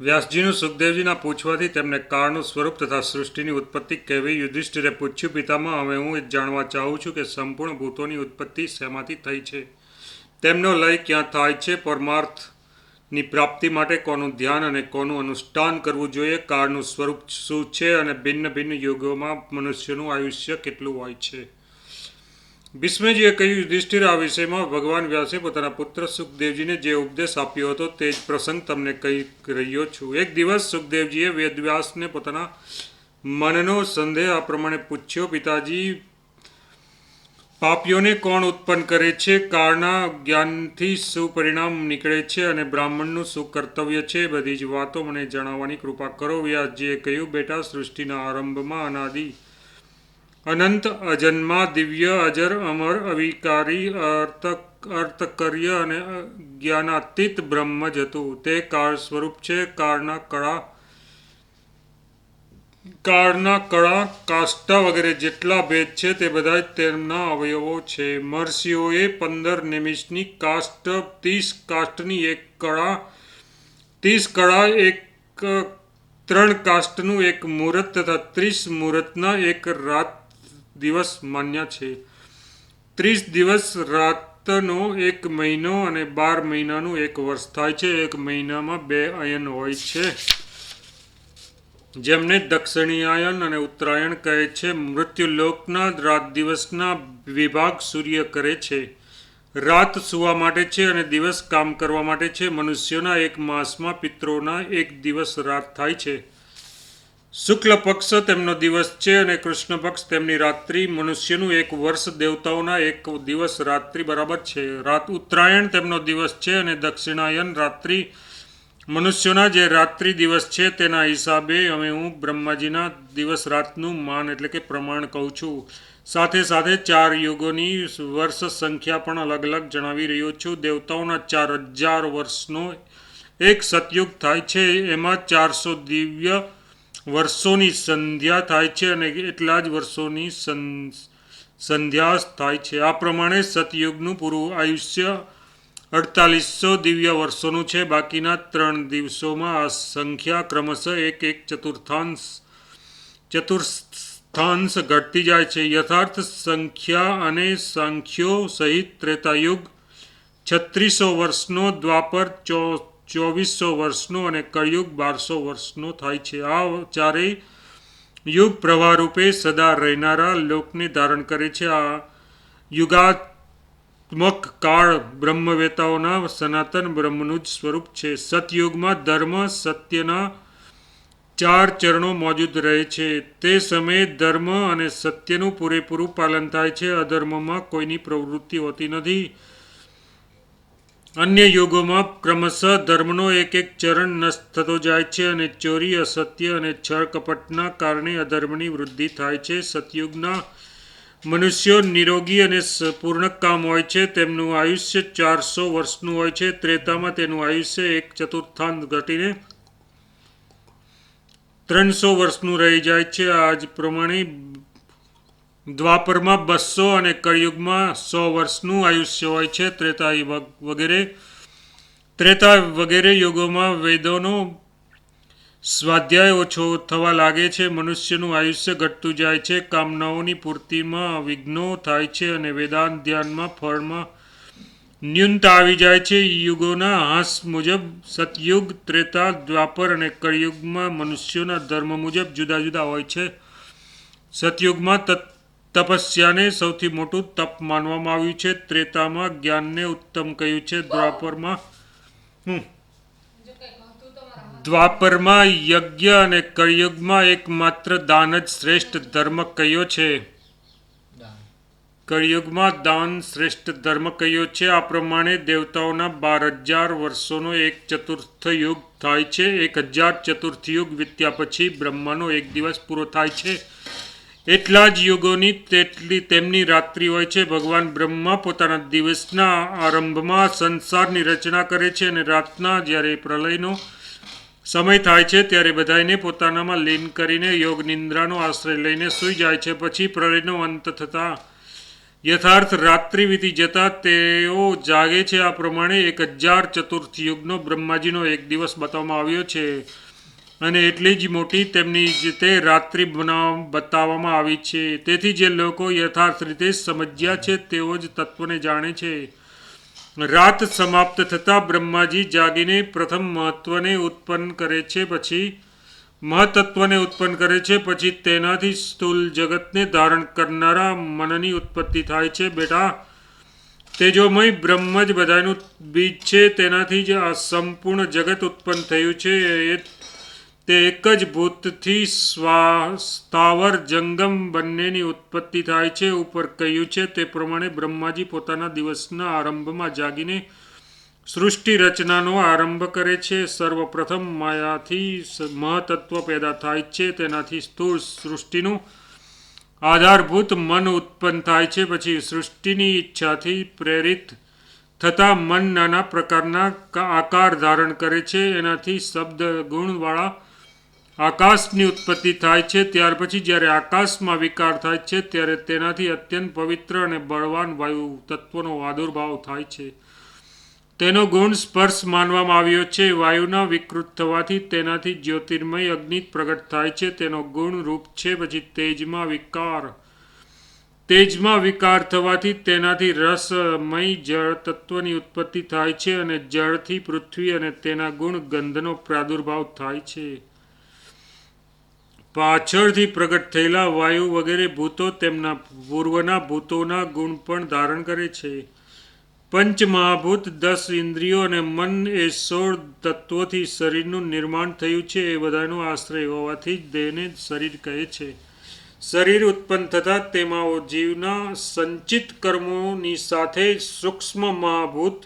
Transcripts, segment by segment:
વ્યાસજીનું સુખદેવજીના પૂછવાથી તેમને કાળનું સ્વરૂપ તથા સૃષ્ટિની ઉત્પત્તિ કહેવી. યુધિષ્ઠિરે પૂછ્યું, પિતામહ, હવે હું એ જાણવા ચાહું છું કે સંપૂર્ણ ભૂતોની ઉત્પત્તિ શેમાંથી થઈ છે, તેમનો લય ક્યાં થાય છે, પરમાર્થની પ્રાપ્તિ માટે કોનું ધ્યાન અને કોનું અનુષ્ઠાન કરવું જોઈએ, કાળનું સ્વરૂપ શું છે અને ભિન્ન ભિન્ન યુગોમાં મનુષ્યનું આયુષ્ય કેટલું હોય છે. ભીષ્મજીએ કહ્યું, યુધિષ્ઠિર, આ વિષયમાં ભગવાન વ્યાસે પોતાના પુત્ર સુખદેવજીને જે ઉપદેશ આપ્યો હતો તે જ પ્રસંગ તમને કહી રહ્યો છું. એક દિવસ સુખદેવજીએ વેદવ્યાસને પોતાના મનનો સંદેહ આ પ્રમાણે પૂછ્યો, પિતાજી, પાપીઓને કોણ ઉત્પન્ન કરે છે, કાળના જ્ઞાનથી શું પરિણામ નીકળે છે અને બ્રાહ્મણનું શું કર્તવ્ય છે, બધી જ વાતો મને જણાવવાની કૃપા કરો. વ્યાસજીએ કહ્યું, બેટા, સૃષ્ટિના આરંભમાં અનાદિ અનંત અજન્મા દિવ્ય અજર અમર અવિકારી અર્થકર્ય અને જ્ઞાનાતીત બ્રહ્મ જ હતું. તે કાળ સ્વરૂપ છે. કાળના કળા કાષ્ટા વગેરે જેટલા ભેદ છે તે બધા જ તેમના અવયવો છે. મહર્ષિઓએ 15 નિમિષની કાષ્ટ, 30 કાષ્ટની એક કળા, 30 કળા, 3 કાષ્ટનું એક મુહૂર્ત તથા 30 મુહૂર્તના એક રાત દિવસ માન્યા છે. 30 દિવસ રાતનો એક મહિનો અને 12 મહિનાનું એક વર્ષ થાય છે. એક મહિનામાં 2 અયન હોય છે, જેમને દક્ષિણાયન અને ઉત્તરાયણ કહે છે. મૃત્યુલોકના રાત દિવસના વિભાગ સૂર્ય કરે છે. રાત સૂવા માટે છે અને દિવસ કામ કરવા માટે છે. મનુષ્યોના એક માસમાં પિતરોના એક દિવસ રાત થાય છે. શુક્લ પક્ષ તેમનો દિવસ છે અને કૃષ્ણ પક્ષ તેમની રાત્રિ. મનુષ્યનું એક વર્ષ દેવતાઓના એક દિવસ રાત્રિ બરાબર છે. ઉત્તરાયણ તેમનો દિવસ છે અને દક્ષિણાયન રાત્રિ. મનુષ્યોના જે રાત્રિ દિવસ છે તેના હિસાબે હું બ્રહ્માજીના દિવસ રાતનું માન એટલે કે પ્રમાણ કહું છું. સાથે સાથે 4 યુગોની વર્ષ સંખ્યા પણ અલગ અલગ જણાવી રહ્યો છું. દેવતાઓના 4000 વર્ષનો એક સતયુગ થાય છે. એમાં 400 દિવ્ય વર્ષોની સંધ્યા થાય છે અને એટલા જ વર્ષોની સંધ્યા થાય છે. આ પ્રમાણે સતયુગનું પૂરું આયુષ્ય 4800 દિવ્ય વર્ષોનું છે. બાકીના 3 દિવસોમાં આ સંખ્યા ક્રમશઃ એક ચતુર્થાંશ ઘટતી જાય છે. યથાર્થ સંખ્યા અને સાંખ્યો સહિત ત્રેતાયુગ 3600 વર્ષનો, દ્વાપર 2400 વર્ષનો અને કળિયુગ 1200 વર્ષનો થાય છે. આ ચારેય યુગ પ્રવાહ રૂપે સદા રહેનારા લોકને ધારણ કરે છે. આ યુગાત્મક કાળ બ્રહ્મવેતાઓના સનાતન બ્રહ્મનું જ સ્વરૂપ છે. સતયુગમાં ધર્મ સત્યના 4 ચરણો મોજૂદ રહે છે. તે સમયે ધર્મ અને સત્યનું પૂરેપૂરું પાલન થાય છે. અધર્મમાં કોઈની પ્રવૃત્તિ હોતી નથી. અન્ય યુગોમાં ક્રમશઃ ધર્મનો એક ચરણ નષ્ટ થતો જાય છે અને ચોરી, અસત્ય અને છળ કપટના કારણે અધર્મની વૃદ્ધિ થાય છે. સતયુગના મનુષ્યો નિરોગી અને પૂર્ણકામ હોય છે. તેમનું આયુષ્ય 400 વર્ષનું હોય છે. ત્રેતામાં તેનું આયુષ્ય એક ચતુર્થાંશ ઘટીને 300 વર્ષનું રહી જાય છે. આ જ પ્રમાણે દ્વાપરમાં 200 અને કળિયુગમાં 100 વર્ષનું આયુષ્ય હોય છે. ત્રેતા વગેરે યુગોમાં વેદોનો સ્વાધ્યાય ઓછો થવા લાગે છે. મનુષ્યનું આયુષ્ય ઘટતું જાય છે. કામનાઓની પૂર્તિમાં વિઘ્નો થાય છે અને વેદાંત ધ્યાનમાં ફળમાં ન્યૂનતા આવી જાય છે. યુગોના હાસ મુજબ સતયુગ, ત્રેતા, દ્વાપર અને કળિયુગમાં મનુષ્યોના ધર્મ મુજબ જુદા જુદા હોય છે. સતયુગમાં તપસ્યાને સૌથી મોટું તપ માનવામાં આવ્યું છે. ત્રેતામાં જ્ઞાનને ઉત્તમ કહ્યું છે. દ્વાપરમાં યજ્ઞ અને કળિયુગમાં એકમાત્ર દાન જ શ્રેષ્ઠ ધર્મ કહ્યો છે. કળિયુગમાં દાન શ્રેષ્ઠ ધર્મ કહ્યો છે. આ પ્રમાણે દેવતાઓના 12000 વર્ષોનો એક ચતુર્થ યુગ થાય છે. 1000 ચતુર્થ યુગ વીત્યા પછી બ્રહ્માનો એક દિવસ પૂરો થાય છે. એટલા જ યુગોની તેમની રાત્રિ હોય છે. ભગવાન બ્રહ્મા પોતાના દિવસના આરંભમાં સંસારની રચના કરે છે અને રાતના જ્યારે પ્રલયનો સમય થાય છે ત્યારે બધાને પોતાનામાં લીન કરીને યોગ નિંદ્રાનો આશ્રય લઈને સૂઈ જાય છે. પછી પ્રલયનો અંત થતાં યથાર્થ રાત્રિ વીતી જતા તેઓ જાગે છે. આ પ્રમાણે 1000 ચતુર્થ યુગનો બ્રહ્માજીનો એક દિવસ બતાવવામાં આવ્યો છે અને એટલી જ મોટી તેમની રીતે રાત્રિ બતાવવામાં આવી છે. તેથી જે લોકો યથાર્થ રીતે સમજ્યા છે તેઓ જ તત્વને જાણે છે. રાત સમાપ્ત થતાં બ્રહ્માજી જાગીને પ્રથમ મહત્વને ઉત્પન્ન કરે છે, પછી મહતત્વને ઉત્પન્ન કરે છે, પછી તેનાથી સ્થૂલ જગતને ધારણ કરનારા મનની ઉત્પત્તિ થાય છે. બેટા, તેજોમય બ્રહ્મ જ બધાનું બીજ છે. તેનાથી જ આ સંપૂર્ણ જગત ઉત્પન્ન થયું છે. તે એક જ ભૂતથી સ્થાવર જંગમ બંનેની ઉત્પત્તિ થાય છે. ઉપર કહ્યું છે તે પ્રમાણે બ્રહ્માજી પોતાના દિવસના આરંભમાં જાગીને સૃષ્ટિ રચનાનો આરંભ કરે છે. સર્વપ્રથમ માયાથી મહતત્વ પેદા થાય છે. તેનાથી સ્થૂળ સૃષ્ટિનું આધારભૂત મન ઉત્પન્ન થાય છે. પછી સૃષ્ટિની ઈચ્છાથી પ્રેરિત થતા મન નાના પ્રકારના આકાર ધારણ કરે છે. એનાથી શબ્દ ગુણવાળા આકાશની ઉત્પત્તિ થાય છે. ત્યાર પછી જ્યારે આકાશમાં વિકાર થાય છે ત્યારે તેનાથી અત્યંત પવિત્ર અને બળવાન વાયુ તત્વનો આદુર્ભાવ થાય છે. તેનો ગુણ સ્પર્શ માનવામાં આવ્યો છે. વાયુના વિકૃત થવાથી તેનાથી જ્યોતિર્મય અગ્નિ પ્રગટ થાય છે. તેનો ગુણ રૂપ છે. પછી તેજમાં વિકાર થવાથી તેનાથી રસમય જળ તત્વની ઉત્પત્તિ થાય છે અને જળથી પૃથ્વી અને તેના ગુણ ગંધનો પ્રાદુર્ભાવ થાય છે. પાછળથી પ્રગટ થયેલા વાયુ વગેરે ભૂતો તેમના પૂર્વના ભૂતોના ગુણ પણ ધારણ કરે છે. પંચમહાભૂત, 10 ઇન્દ્રિયો અને મન એ 16 તત્વોથી શરીરનું નિર્માણ થયું છે. એ બધાનો આશ્રય હોવાથી જ દેહને શરીર કહે છે. શરીર ઉત્પન્ન થતાં તેમાં જીવના સંચિત કર્મોની સાથે સૂક્ષ્મ મહાભૂત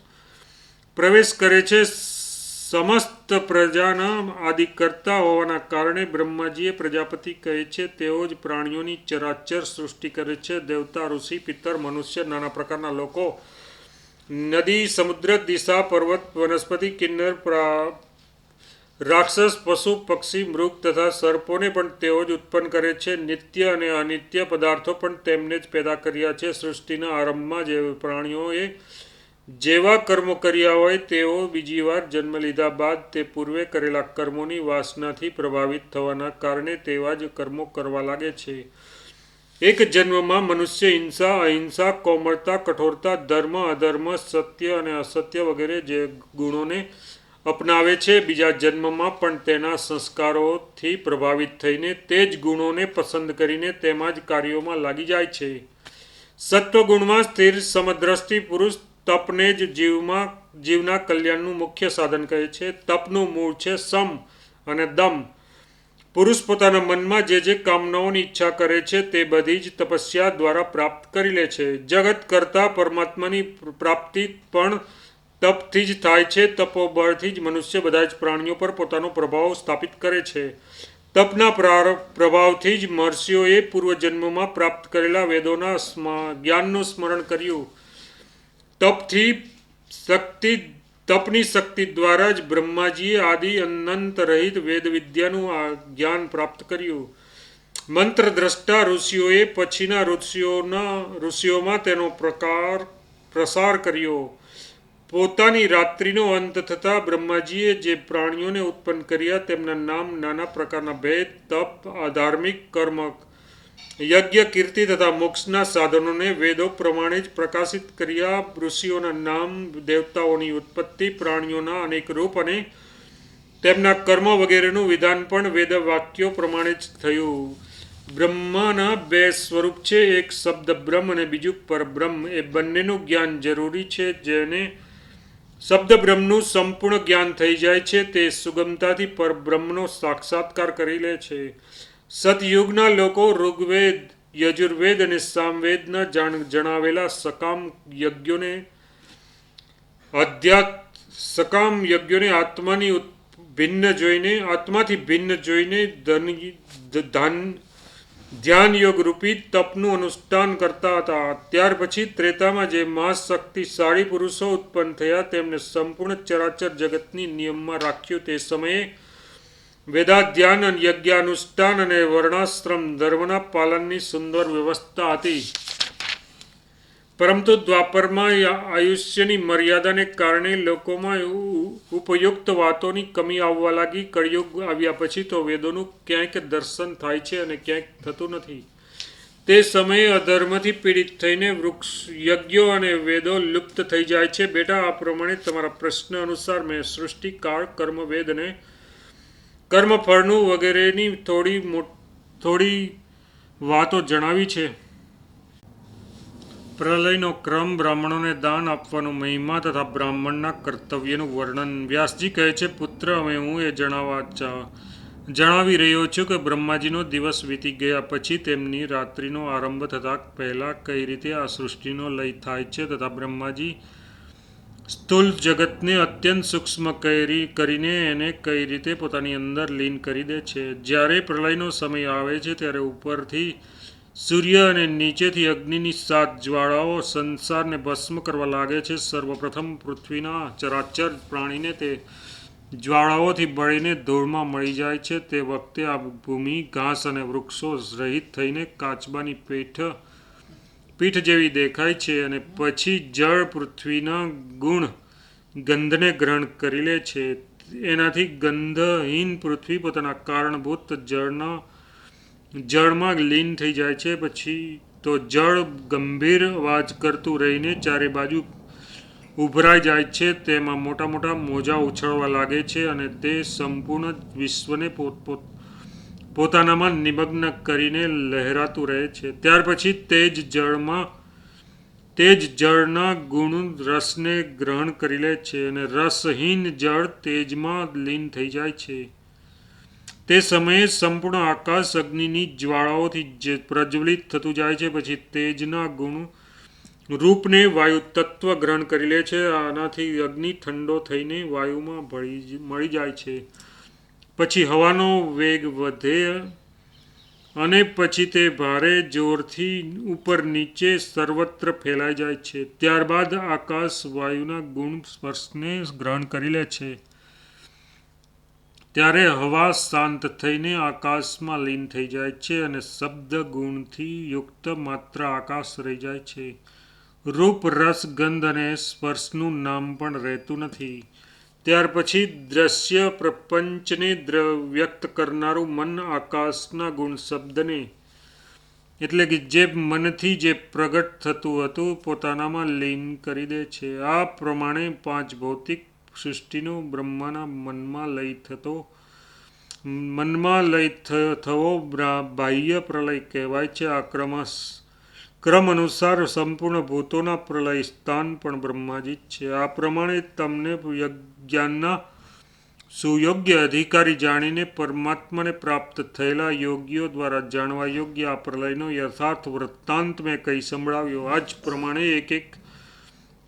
પ્રવેશ કરે છે. સમસ્ત પ્રજાના આદિકર્તા હોવાના કારણે બ્રહ્માજીએ પ્રજાપતિ કહે છે. તેઓ જ પ્રાણીઓની ચરાચર સૃષ્ટિ કરે છે. દેવતા, ઋષિ, પિતર, મનુષ્ય, નાના પ્રકારના લોકો, નદી, સમુદ્ર, દિશા, પર્વત, વનસ્પતિ, કિન્નર, રાક્ષસ, પશુ, પક્ષી, મૃગ તથા સર્પોને પણ તેઓ જ ઉત્પન્ન કરે છે. નિત્ય અને અનિત્ય પદાર્થો પણ તેમને જ પેદા કર્યા છે. સૃષ્ટિના આરંભમાં જે પ્રાણીઓએ જેવા કર્મો કર્યા હોય તેઓ બીજી વાર જન્મ લીધા બાદ તે પૂર્વે કરેલા કર્મોની વાસનાથી પ્રભાવિત થવાના કારણે તેવા જ કર્મો કરવા લાગે છે. એક જન્મમાં મનુષ્ય હિંસા, અહિંસા, કોમળતા, કઠોરતા, ધર્મ, અધર્મ, સત્ય અને અસત્ય વગેરે જે ગુણોને અપનાવે છે. બીજા જન્મમાં પણ તેના સંસ્કારોથી પ્રભાવિત થઈને તે જ ગુણોને પસંદ કરીને તેમાં જ કાર્યોમાં લાગી જાય છે. સત્વગુણમાં સ્થિર સમદ્રષ્ટિ પુરુષ તપને જ જીવના કલ્યાણનું મુખ્ય સાધન કહે છે. તપનું મૂળ છે સમ અને દમ. પુરુષ પોતાના મનમાં જે કામનાઓની ઈચ્છા કરે છે તે બધી જ તપસ્યા દ્વારા પ્રાપ્ત કરી લે છે. જગત કરતા પરમાત્માની પ્રાપ્તિ પણ તપથી જ થાય છે. તપોબળથી જ મનુષ્ય બધા જ પ્રાણીઓ પર પોતાનો પ્રભાવ સ્થાપિત કરે છે. તપના પ્રભાવથી જ મહર્ષિઓએ પૂર્વજન્મમાં પ્રાપ્ત કરેલા વેદોના જ્ઞાનનું સ્મરણ કર્યું. તપની શક્તિ દ્વારા જ બ્રહ્માજીએ આદિ અનંત રહિત વેદ વિદ્યાનું જ્ઞાન પ્રાપ્ત કર્યું. મંત્ર દ્રષ્ટા ઋષિઓએ પછીના ઋષિઓમાં તેનો પ્રસાર કર્યો. પોતાની રાત્રિનો અંત થતાં બ્રહ્માજીએ જે પ્રાણીઓને ઉત્પન્ન કર્યા તેમના નામ, નાના પ્રકારના ભેદ, તપ, આધાર્મિક કર્મ, યજ્ઞ, કીર્તિ તથા મોક્ષના સાધનોને વેદો પ્રમાણે જ પ્રકાશિત કર્યા. ઋષિઓના નામ, દેવતાઓની ઉત્પત્તિ, પ્રાણીઓના અનેક રૂપ અને તેમના કર્મ વગેરેનું વિધાન પણ વેદ વાક્યો પ્રમાણે જ થયું. બ્રહ્માના 2 સ્વરૂપ છે. એક શબ્દ બ્રહ્મ અને બીજું પરબ્રહ્મ. એ બંનેનું જ્ઞાન જરૂરી છે. જેને શબ્દ બ્રહ્મનું સંપૂર્ણ જ્ઞાન થઈ જાય છે તે સુગમતાથી પરબ્રહ્મનો સાક્ષાત્કાર કરી લે છે. સતયુગના લોકો ઋગ્વેદ, યજુર્વેદ અને સામવેદના જણાવેલા સકામ યજ્ઞોને આત્માથી ભિન્ન જોઈને ધ્યાન યોગ રૂપી તપનું અનુષ્ઠાન કરતા હતા. ત્યાર પછી ત્રેતામાં જે મહાશક્તિશાળી પુરુષો ઉત્પન્ન થયા તેમને સંપૂર્ણ ચરાચર જગતની નિયમમાં રાખ્યું. તે સમયે વેદાધ્યાન, યજ્ઞાનુષ્ઠાન અને વર્ણાશ્રમ ધર્મના પાલનની સુંદર વ્યવસ્થા હતી. પરંતુ દ્વાપરમાં આયુષ્યની મર્યાદાને કારણે લોકોમાં ઉપયુક્ત વાતોની કમી આવવા લાગી. કળિયુગ આવ્યા પછી તો વેદોનું ક્યાંક દર્શન થાય છે અને ક્યાંક થતું નથી. તે સમયે અધર્મથી પીડિત થઈને વૃક્ષ યજ્ઞો અને વેદો લુપ્ત થઈ જાય છે. બેટા, આ પ્રમાણે તમારા પ્રશ્ન અનુસાર મેં સૃષ્ટિ, કાળ, કર્મ, વેદ અને કર્મફળનું વગેરેની થોડી વાતો જણાવી છે. પ્રલયનો ક્રમ, બ્રાહ્મણોને દાન આપવાનો મહિમા તથા બ્રાહ્મણના કર્તવ્યનું વર્ણન. વ્યાસજી કહે છે, પુત્ર, હવે હું એ જણાવી રહ્યો છું કે બ્રહ્માજીનો દિવસ વીતી ગયા પછી તેમની રાત્રિનો આરંભ થતાં પહેલાં કઈ રીતે આ સૃષ્ટિનો લય થાય છે તથા બ્રહ્માજી સ્થૂળ જગતને અત્યંત સૂક્ષ્મ કરીને એને કઈ રીતે પોતાની અંદર લીન કરી દે છે. જ્યારે પ્રલયનો સમય આવે છે ત્યારે ઉપરથી સૂર્ય અને નીચેથી અગ્નિની 7 જ્વાળાઓ સંસારને ભસ્મ કરવા લાગે છે. સર્વપ્રથમ પૃથ્વીના ચરાચર પ્રાણીને તે જ્વાળાઓથી બળીને ધૂળમાં મળી જાય છે. તે વખતે આ ભૂમિ ઘાસ અને વૃક્ષો રહિત થઈને કાચબાની પીઠ જેવી દેખાય છે. અને પછી જળ પૃથ્વીના ગુણ ગંધને ગ્રહણ કરી લે છે. એનાથી ગંધહીન પૃથ્વી પોતાના કારણભૂત જળમાં લીન થઈ જાય છે. પછી તો જળ ગંભીર અવાજ કરતું રહીને ચારે બાજુ ઉભરાઈ જાય છે. તેમાં મોટા મોટા મોજા ઉછળવા લાગે છે અને તે સંપૂર્ણ વિશ્વને પોતાનામાં નિમગ્ન કરીને લહેરાતું રહે છે. ત્યાર પછી તે જ જળના ગુણ રસને ગ્રહણ કરી લે છે અને રસહીન જળ તેજમાં લીન થઈ જાય છે. તે સમયે સંપૂર્ણ આકાશ અગ્નિની જ્વાળાઓથી પ્રજ્વલિત થતું જાય છે. પછી તેજના ગુણ રૂપને વાયુ તત્વ ગ્રહણ કરી લે છે. આનાથી અગ્નિ ઠંડો થઈને વાયુમાં મળી જાય છે. પછી હવાનો વેગ વધે અને પછી તે ભારે જોરથી ઉપર નીચે સર્વત્ર ફેલાઈ જાય છે. ત્યારબાદ આકાશ વાયુના ગુણ સ્પર્શને ગ્રહણ કરી લે છે. ત્યારે હવા શાંત થઈને આકાશમાં લીન થઈ જાય છે અને શબ્દ ગુણથી યુક્ત માત્ર આકાશ રહી જાય છે. રૂપ, રસ, ગંધ અને સ્પર્શનું નામ પણ રહેતું નથી. ત્યાર પછી દ્રશ્ય પ્રપંચને વ્યક્ત કરનારું મન આકાશના ગુણ શબ્દને એટલે કે જે મનથી જે પ્રગટ થતું હતું પોતાનામાં લીન કરી દે છે. આ પ્રમાણે 5 ભૌતિક સૃષ્ટિનો બ્રહ્માના મનમાં લય થવો બાહ્ય પ્રલય કહેવાય છે. આ ક્રમ અનુસાર સંપૂર્ણ ભૂતોના પ્રલય સ્થાન પણ બ્રહ્માજી જ છે. આ પ્રમાણે તમને જ્ઞાનના સુયોગ્ય અધિકારી જાણીને પરમાત્માને પ્રાપ્ત થયેલા યોગીઓ દ્વારા જાણવા યોગ્ય આ પ્રલયનો યથાર્થ વૃત્તાંત મેં કહી સંભળાવ્યો. આ જ પ્રમાણે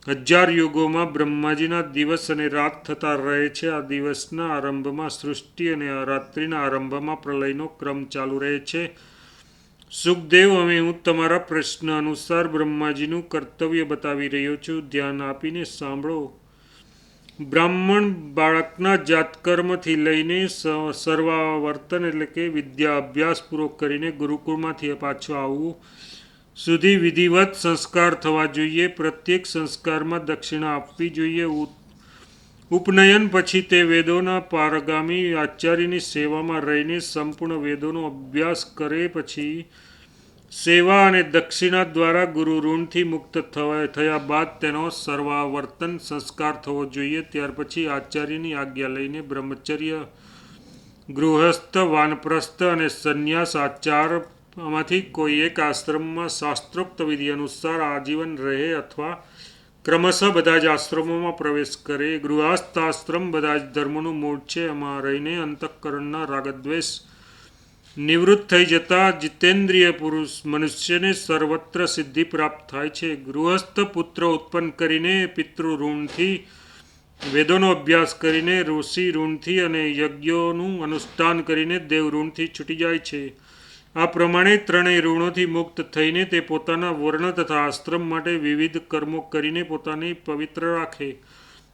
1000 યુગોમાં બ્રહ્માજીના દિવસ અને રાત થતા રહે છે. આ દિવસના આરંભમાં સૃષ્ટિ અને રાત્રિના આરંભમાં પ્રલયનો ક્રમ ચાલુ રહે છે. સુખદેવ, હવે હું તમારા પ્રશ્ન અનુસાર બ્રહ્માજીનું કર્તવ્ય બતાવી રહ્યો છું. ધ્યાન આપીને સાંભળો. બ્રાહ્મણ બાળકના જાતકર્મથી લઈને સર્વાવર્તન એટલે કે વિદ્યા અભ્યાસ પૂરો કરીને ગુરુકુળમાંથી પાછું આવવું સુધી વિધિવત સંસ્કાર થવા જોઈએ. પ્રત્યેક સંસ્કારમાં દક્ષિણા આપવી જોઈએ. ઉપનયન પછી તે વેદોના પારગામી આચાર્યની સેવામાં રહીને સંપૂર્ણ વેદોનો અભ્યાસ કરે. પછી સેવા અને દક્ષિણા દ્વારા ગુરુ ઋણથી મુક્ત થયા બાદ તેનો સર્વાવર્તન સંસ્કાર થવો જોઈએ. ત્યાર પછી આચાર્યની આજ્ઞા લઈને બ્રહ્મચર્ય, ગૃહસ્થ, વાનપ્રસ્થ અને સંન્યાસ આચારમાંથી કોઈ એક આશ્રમમાં શાસ્ત્રોક્ત વિધિ અનુસાર આજીવન રહે અથવા ક્રમશઃ બધા જ આશ્રમોમાં પ્રવેશ કરે. ગૃહસ્થ આશ્રમ બધા જ ધર્મોનું મૂળ છે. એમાં રહીને અંતઃકરણના રાગદ્વેષ નિવૃત્ત થઈ જતા જીતેન્દ્રિય પુરુષ મનુષ્યને સર્વત્ર સિદ્ધિ પ્રાપ્ત થાય છે. ગૃહસ્થ પુત્ર ઉત્પન્ન કરીને, પિતૃ ઋણથી વેદોનો અભ્યાસ કરીને, ઋષિ ઋણથી અને યજ્ઞોનું અનુષ્ઠાન કરીને દેવ ઋણથી છૂટી જાય છે. આ પ્રમાણે ત્રણેય ઋણોથી મુક્ત થઈને તે પોતાના વર્ણ તથા આશ્રમ માટે વિવિધ કર્મો કરીને પોતાને પવિત્ર રાખે.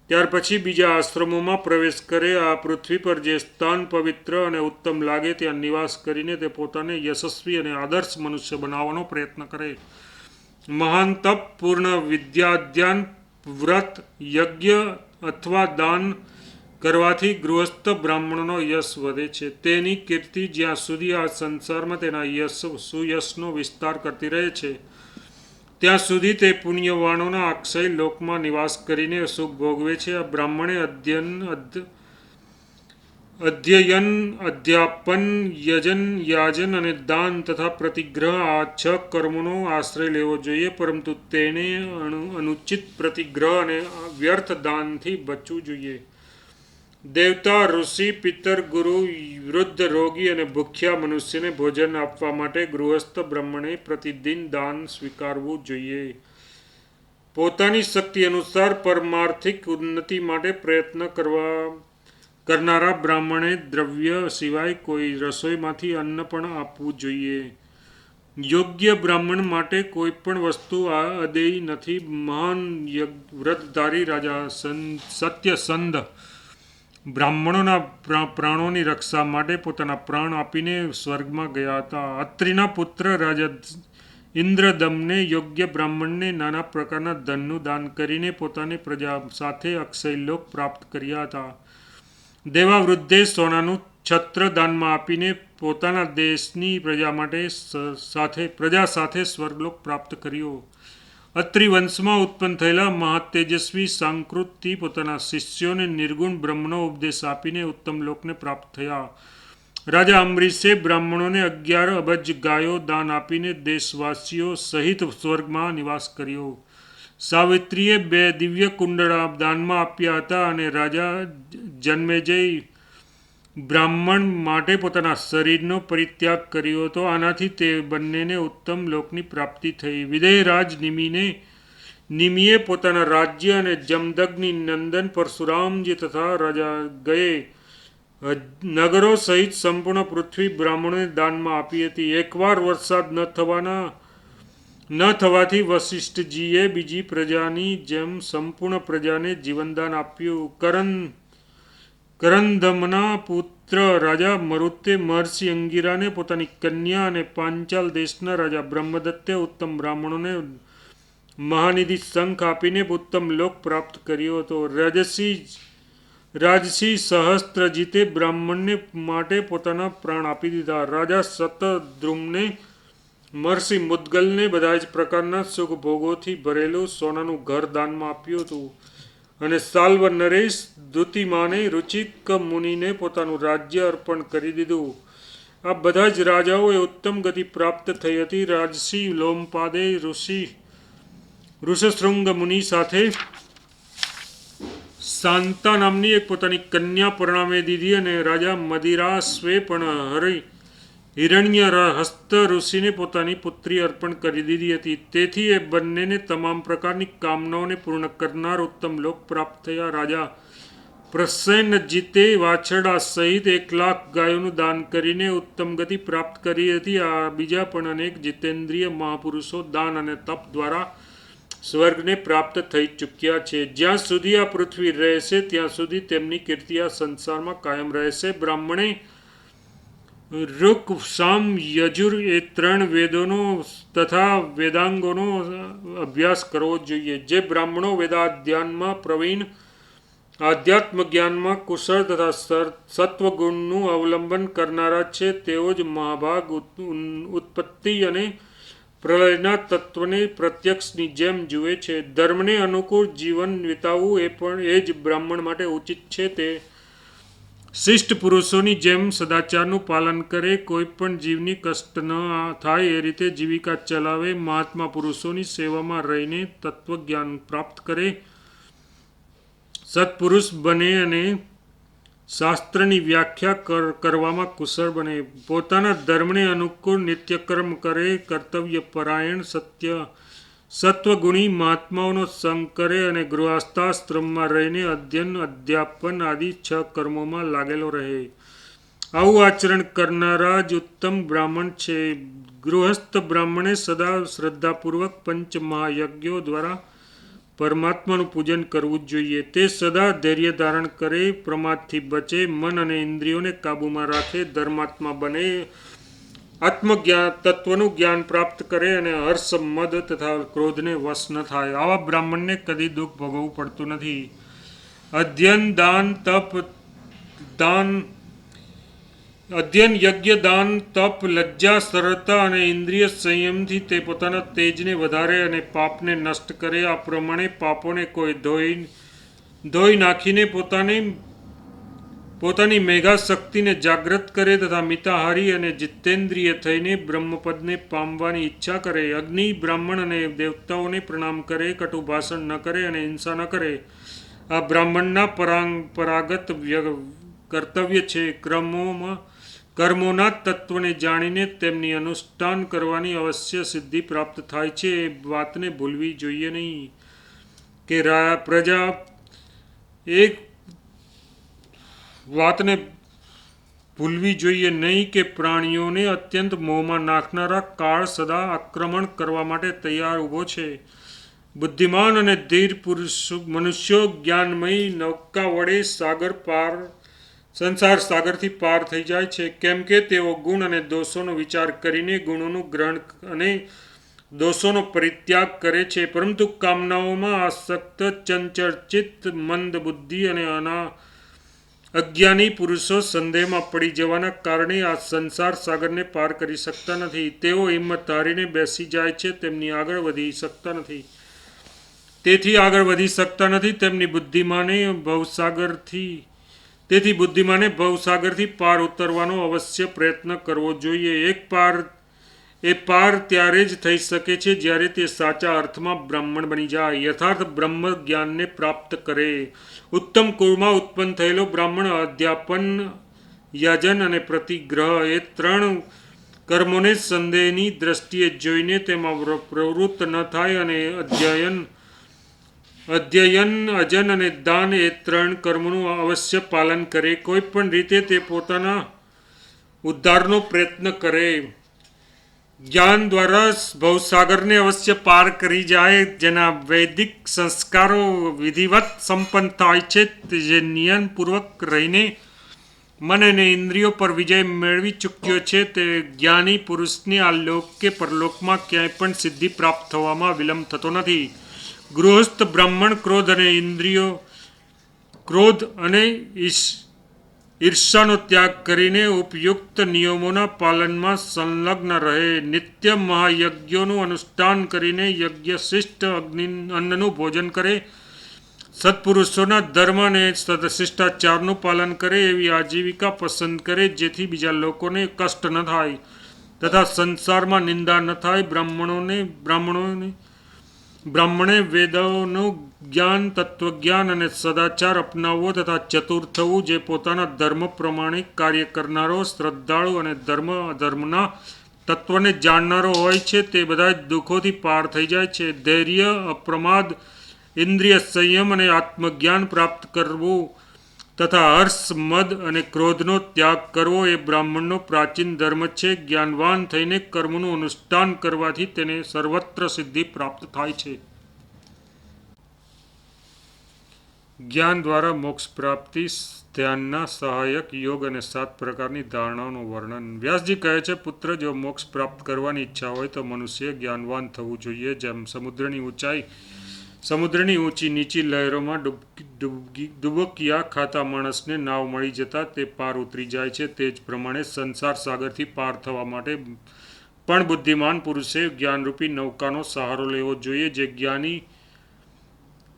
ત્યાર પછી બીજા આશ્રમોમાં પ્રવેશ કરે. આ પૃથ્વી પર જે સ્થાન પવિત્ર અને ઉત્તમ લાગે ત્યાં નિવાસ કરીને તે પોતાને યશસ્વી અને આદર્શ મનુષ્ય બનાવવાનો પ્રયત્ન કરે. મહાન તપ, પૂર્ણ વિદ્યાધ્યાન, વ્રત, યજ્ઞ અથવા દાન કરવાથી ગૃહસ્થ બ્રાહ્મણનો યશ વધે છે. તેની કીર્તિ જ્યાં સુધી આ સંસારમાં તેના સુયશનો વિસ્તાર કરતી રહે છે ત્યાં સુધી તે પુણ્યવાનોના અક્ષય લોકમાં નિવાસ કરીને સુખ ભોગવે છે. આ બ્રાહ્મણે અધ્યયન, અધ્યાપન, યજન, યાજન અને દાન તથા પ્રતિગ્રહ આ 6 કર્મોનો આશ્રય લેવો જોઈએ, પરંતુ તેને અનુચિત પ્રતિગ્રહ અને વ્યર્થ દાનથી બચવું જોઈએ. દેવતા, ઋષિ, પિતર, ગુરુ, વૃદ્ધ, રોગી અને ભૂખ્યા મનુષ્યને ભોજન આપવા માટે ગૃહસ્થ બ્રાહ્મણે પ્રતિદિન દાન સ્વીકારવું જોઈએ. પોતાની શક્તિ અનુસાર પરમાર્થિક ઉન્નતિ માટે પ્રયત્ન કરનારા બ્રાહ્મણે દ્રવ્ય સિવાય કોઈ રસોઈમાંથી અન્ન પણ આપવું જોઈએ. યોગ્ય બ્રાહ્મણ માટે કોઈ પણ વસ્તુ અદેય નથી. મહાન વ્રતધારી રાજા સત્યસંધ બ્રાહ્મણોના પ્રાણોની રક્ષા માટે પોતાના પ્રાણ આપીને સ્વર્ગમાં ગયા હતા. અત્રિના પુત્ર રાજા ઇન્દ્રદમને યોગ્ય બ્રાહ્મણને નાના પ્રકારના ધનનું દાન કરીને પોતાની પ્રજા સાથે અક્ષયલોક પ્રાપ્ત કર્યા હતા. દેવાવૃદ્ધે સોનાનું છત્ર દાનમાં આપીને પોતાના દેશની પ્રજા સાથે સ્વર્ગલોક પ્રાપ્ત કર્યો. અત્રિ વંશમાં ઉત્પન્ન થયેલા મહાતેજસ્વી સાંકૃતિ પોતાના શિષ્યોને નિર્ગુણ બ્રહ્મનો ઉપદેશ આપીને ઉત્તમ લોકને પ્રાપ્ત થયા. રાજા અંબરીશે બ્રાહ્મણોને 11 અબજ ગાયો દાન આપીને દેશવાસીઓ સહિત સ્વર્ગમાં નિવાસ કર્યો. સાવિત્રીએ 2 દિવ્ય કુંડળ દાનમાં આપ્યા હતા અને રાજા જન્મેજય બ્રાહ્મણ માટે પોતાના શરીરનો પરિત્યાગ કર્યો હતો. આનાથી તે બંનેને ઉત્તમ લોકની પ્રાપ્તિ થઈ. વિદેહરાજ નિમિએ પોતાના રાજ્ય અને જમદગ્નિ નંદન પરશુરામજી તથા રાજા ગયે નગરો સહિત સંપૂર્ણ પૃથ્વી બ્રાહ્મણોને દાનમાં આપી હતી. એકવાર વરસાદ ન થવાથી વશિષ્ઠજીએ બીજી પ્રજાની જેમ સંપૂર્ણ પ્રજાને જીવનદાન આપ્યું. કરંદમના પુત્ર રાજા મરુતે મહર્ષિ અંગિરાને પોતાની કન્યા અને પાંચાલ દેશના રાજા બ્રહ્મદત્તે ઉત્તમ બ્રાહ્મણોને મહાનિધિ શંખ આપીને ઉત્તમ લોક પ્રાપ્ત કર્યો હતો. રાજસી સહસ્ત્રજીતે બ્રાહ્મણને માટે પોતાના પ્રાણ આપી દીધા. રાજા શતદ્રુમ્ને મહર્ષિ મુદ્ગલને બધા જ પ્રકારના સુખ ભોગોથી ભરેલું સોનાનું ઘર દાનમાં આપ્યું હતું અને સાલ્વ નરેશ દ્યુતિમાને રુચિક મુનિને પોતાનું રાજ્ય અર્પણ કરી દીધું. આ બધા જ રાજાઓએ ઉત્તમ ગતિ પ્રાપ્ત થઈ હતી. રાજસી લોમપાદે ઋષશૃંગ મુનિ સાથે શાંતા નામની એક પોતાની કન્યા પરણાવી દીધી અને રાજા મદિરાસ્વે પણ હિરણ્યહસ્ત ઋષિને પોતાની પુત્રી અર્પણ કરી દીધી હતી. તેથી એ બંનેને તમામ પ્રકારની કામનાઓને પૂર્ણ કરનાર ઉત્તમ લોક પ્રાપ્ત થયા. રાજા પ્રસેનજીતે વાછરડા સહિત 1,00,000 ગાયોનું દાન કરીને ઉત્તમ ગતિ પ્રાપ્ત કરી હતી. આ બીજા પણ અનેક જીતેન્દ્રિય મહાપુરુષો દાન અને તપ દ્વારા સ્વર્ગને પ્રાપ્ત થઈ ચૂક્યા છે. જ્યાં સુધી આ પૃથ્વી રહેશે ત્યાં સુધી તેમની કીર્તિ આ સંસારમાં કાયમ રહેશે. બ્રાહ્મણે ઋક, સામ, યજુર એ 3 વેદોનો તથા વેદાંગોનો અભ્યાસ કરવો જોઈએ. જે બ્રાહ્મણો વેદાધ્યાનમાં પ્રવીણ, આધ્યાત્મ જ્ઞાનમાં કુશળ તથા સત્વગુણનું અવલંબન કરનારા છે તેઓ જ મહાભાગ ઉત્પત્તિ અને પ્રલયના તત્વને પ્રત્યક્ષની જેમ જુએ છે. ધર્મને અનુકૂળ જીવન વિતાવવું એ જ બ્રાહ્મણ માટે ઉચિત છે. તે શિષ્ટ પુરુષોની જેમ સદાચારનું પાલન કરે, કોઈ પણ જીવની કષ્ટ ન થાય એ રીતે જીવિકા ચલાવે, મહાત્મા પુરુષોની સેવામાં રહીને તત્વજ્ઞાન પ્રાપ્ત કરે, સત્પુરુષ બને અને શાસ્ત્રની વ્યાખ્યા કરવામાં કુશળ બને, પોતાના ધર્મને અનુકૂળ નિત્યકર્મ કરે, કર્તવ્ય પરાયણ, સત્વગુણી મહાત્માઓનો સંગ કરે અને ગૃહસ્થાશ્રમમાં રહીને અધ્યયન, અધ્યાપન આદિ 6 કર્મોમાં લાગેલો રહે. આવું આચરણ કરનારા જ ઉત્તમ બ્રાહ્મણ છે. ગૃહસ્થ બ્રાહ્મણે સદા શ્રદ્ધાપૂર્વક પંચ મહાયજ્ઞો દ્વારા પરમાત્માનું પૂજન કરવું જ જોઈએ. તે સદા ધૈર્ય ધારણ કરે, પ્રમાદથી બચે, મન અને ઇન્દ્રિયોને કાબૂમાં રાખે, ધર્માત્મા બને, આત્મજ્ઞાન તત્વનું જ્ઞાન પ્રાપ્ત કરે અને હર્ષ મદ તથા ક્રોધને વશ ન થાય. આવા બ્રાહ્મણને કદી દુઃખ ભોગવવું પડતું નથી. અધ્યયન યજ્ઞ દાન તપ લજ્જા સરળતા અને ઇન્દ્રિય સંયમથી તે પોતાના તેજને વધારે અને પાપને નષ્ટ કરે. આ પ્રમાણે પાપોને કોઈ ધોઈ નાખીને પોતાની મેઘા શક્તિને જાગૃત કરે તથા મિતાહારી અને જીતેન્દ્રિય થઈને બ્રહ્મપદને પામવાની ઈચ્છા કરે. અગ્નિ બ્રાહ્મણ અને દેવતાઓને પ્રણામ કરે, કટુ ભાષણ ન કરે અને હિંસા ન કરે. આ બ્રાહ્મણના પરાગત કર્તવ્ય છે. કર્મોના તત્વને જાણીને તેમની અનુષ્ઠાન કરવાની અવશ્ય સિદ્ધિ પ્રાપ્ત થાય છે. એ વાતને ભૂલવી જોઈએ નહીં કે પ્રજા એક વાતને ભૂલવી જોઈએ નહીં કે પ્રાણીઓને અત્યંત મોહમાં નાખનારા કાળ સદા આક્રમણ કરવા માટે તૈયાર ઊભો છે. બુદ્ધિમાન અને ધીર મનુષ્યો જ્ઞાનમયી નૌકા વડે સંસાર સાગરથી પાર થઈ જાય છે. કેમ કે તેઓ ગુણ અને દોષોનો વિચાર કરીને ગુણોનું ગ્રહણ અને દોષોનો પરિત્યાગ કરે છે. પરંતુ કામનાઓમાં આસક્ત ચંચળ ચિત્ત મંદ બુદ્ધિ અને અજ્ઞાની પુરુષો સંદેહમાં પડી જવાના કારણે આ સંસાર સાગરને પાર કરી શકતા નથી. તેઓ હિંમત હારીને બેસી જાય છે. તેથી આગળ વધી શકતા નથી. તેમની બુદ્ધિમાને ભવસાગરથી પાર ઉતરવાનો અવશ્ય પ્રયત્ન કરવો જોઈએ. પાર ત્યારે જ થઈ શકે છે જ્યારે તે સાચા અર્થમાં બ્રાહ્મણ બની જાય, યથાર્થ બ્રહ્મ જ્ઞાનને પ્રાપ્ત કરે. ઉત્તમ કુળમાં ઉત્પન્ન થયેલો બ્રાહ્મણ અધ્યાપન, યાજન અને પ્રતિગ્રહ એ ત્રણ કર્મોને સંદેહની દ્રષ્ટિએ જોઈને તેમાં પ્રવૃત્ત ન થાય અને અધ્યયન, અજન અને દાન એ ત્રણ કર્મોનું અવશ્ય પાલન કરે. કોઈ પણ રીતે તે પોતાના ઉદ્ધારનો પ્રયત્ન કરે. જ્ઞાન દ્વારા ભવસાગરને અવશ્ય પાર કરી જાય. જેના વૈદિક સંસ્કારો વિધિવત સંપન્ન થાય છે, જે નિયમપૂર્વક રહીને મન અને ઇન્દ્રિયો પર વિજય મેળવી ચૂક્યો છે, તે જ્ઞાની પુરુષની આ લોક કે પરલોકમાં ક્યાંય પણ સિદ્ધિ પ્રાપ્ત થવામાં વિલંબ થતો નથી. ગૃહસ્થ બ્રાહ્મણ ક્રોધ અને ઈર્ષાનો ત્યાગ કરીને ઉપયુક્ત નિયમોના પાલનમાં સંલગ્ન રહે. નિત્ય મહાયજ્ઞોનું અનુષ્ઠાન કરીને યજ્ઞશિષ્ટ અન્નનું ભોજન કરે. સત્પુરુષોના ધર્મ અને શિષ્ટાચારનું પાલન કરે. એવી આજીવિકા પસંદ કરે જેથી બીજા લોકોને કષ્ટ ન થાય તથા સંસારમાં નિંદા ન થાય. બ્રાહ્મણે વેદોનું જ્ઞાન, તત્વજ્ઞાન અને સદાચાર અપનાવવો તથા ચતુર થવું. જે પોતાના ધર્મ પ્રમાણે કાર્ય કરનારો, શ્રદ્ધાળુ અને ધર્મ અધર્મના તત્વને જાણનારો હોય છે, તે બધા જ દુઃખોથી પાર થઈ જાય છે. ધૈર્ય, અપ્રમાદ, ઇન્દ્રિય સંયમ અને આત્મજ્ઞાન પ્રાપ્ત કરવું તથા હર્ષ, મદ અને ક્રોધનો ત્યાગ કરવો એ બ્રાહ્મણનો પ્રાચીન ધર્મ છે. જ્ઞાનવાન થઈને કર્મનું અનુષ્ઠાન કરવાથી તેને સર્વત્ર સિદ્ધિ પ્રાપ્ત થાય છે. જ્ઞાન દ્વારા મોક્ષ પ્રાપ્તિ, ધ્યાનના સહાયક યોગ અને 7 પ્રકારની ધારણાઓનું વર્ણન. વ્યાસજી કહે છે, પુત્ર, જો મોક્ષ પ્રાપ્ત કરવાની ઈચ્છા હોય તો મનુષ્ય જ્ઞાનવાન થવું જોઈએ. જેમ સમુદ્રની ઊંચી નીચી લહેરોમાં ડૂબકિયા ખાતા માણસને નાવ મળી જતા તે પાર ઉતરી જાય છે, તે જ પ્રમાણે સંસાર સાગરથી પાર થવા માટે પણ બુદ્ધિમાન પુરુષે જ્ઞાનરૂપી નૌકાનો સહારો લેવો જોઈએ. જે જ્ઞાની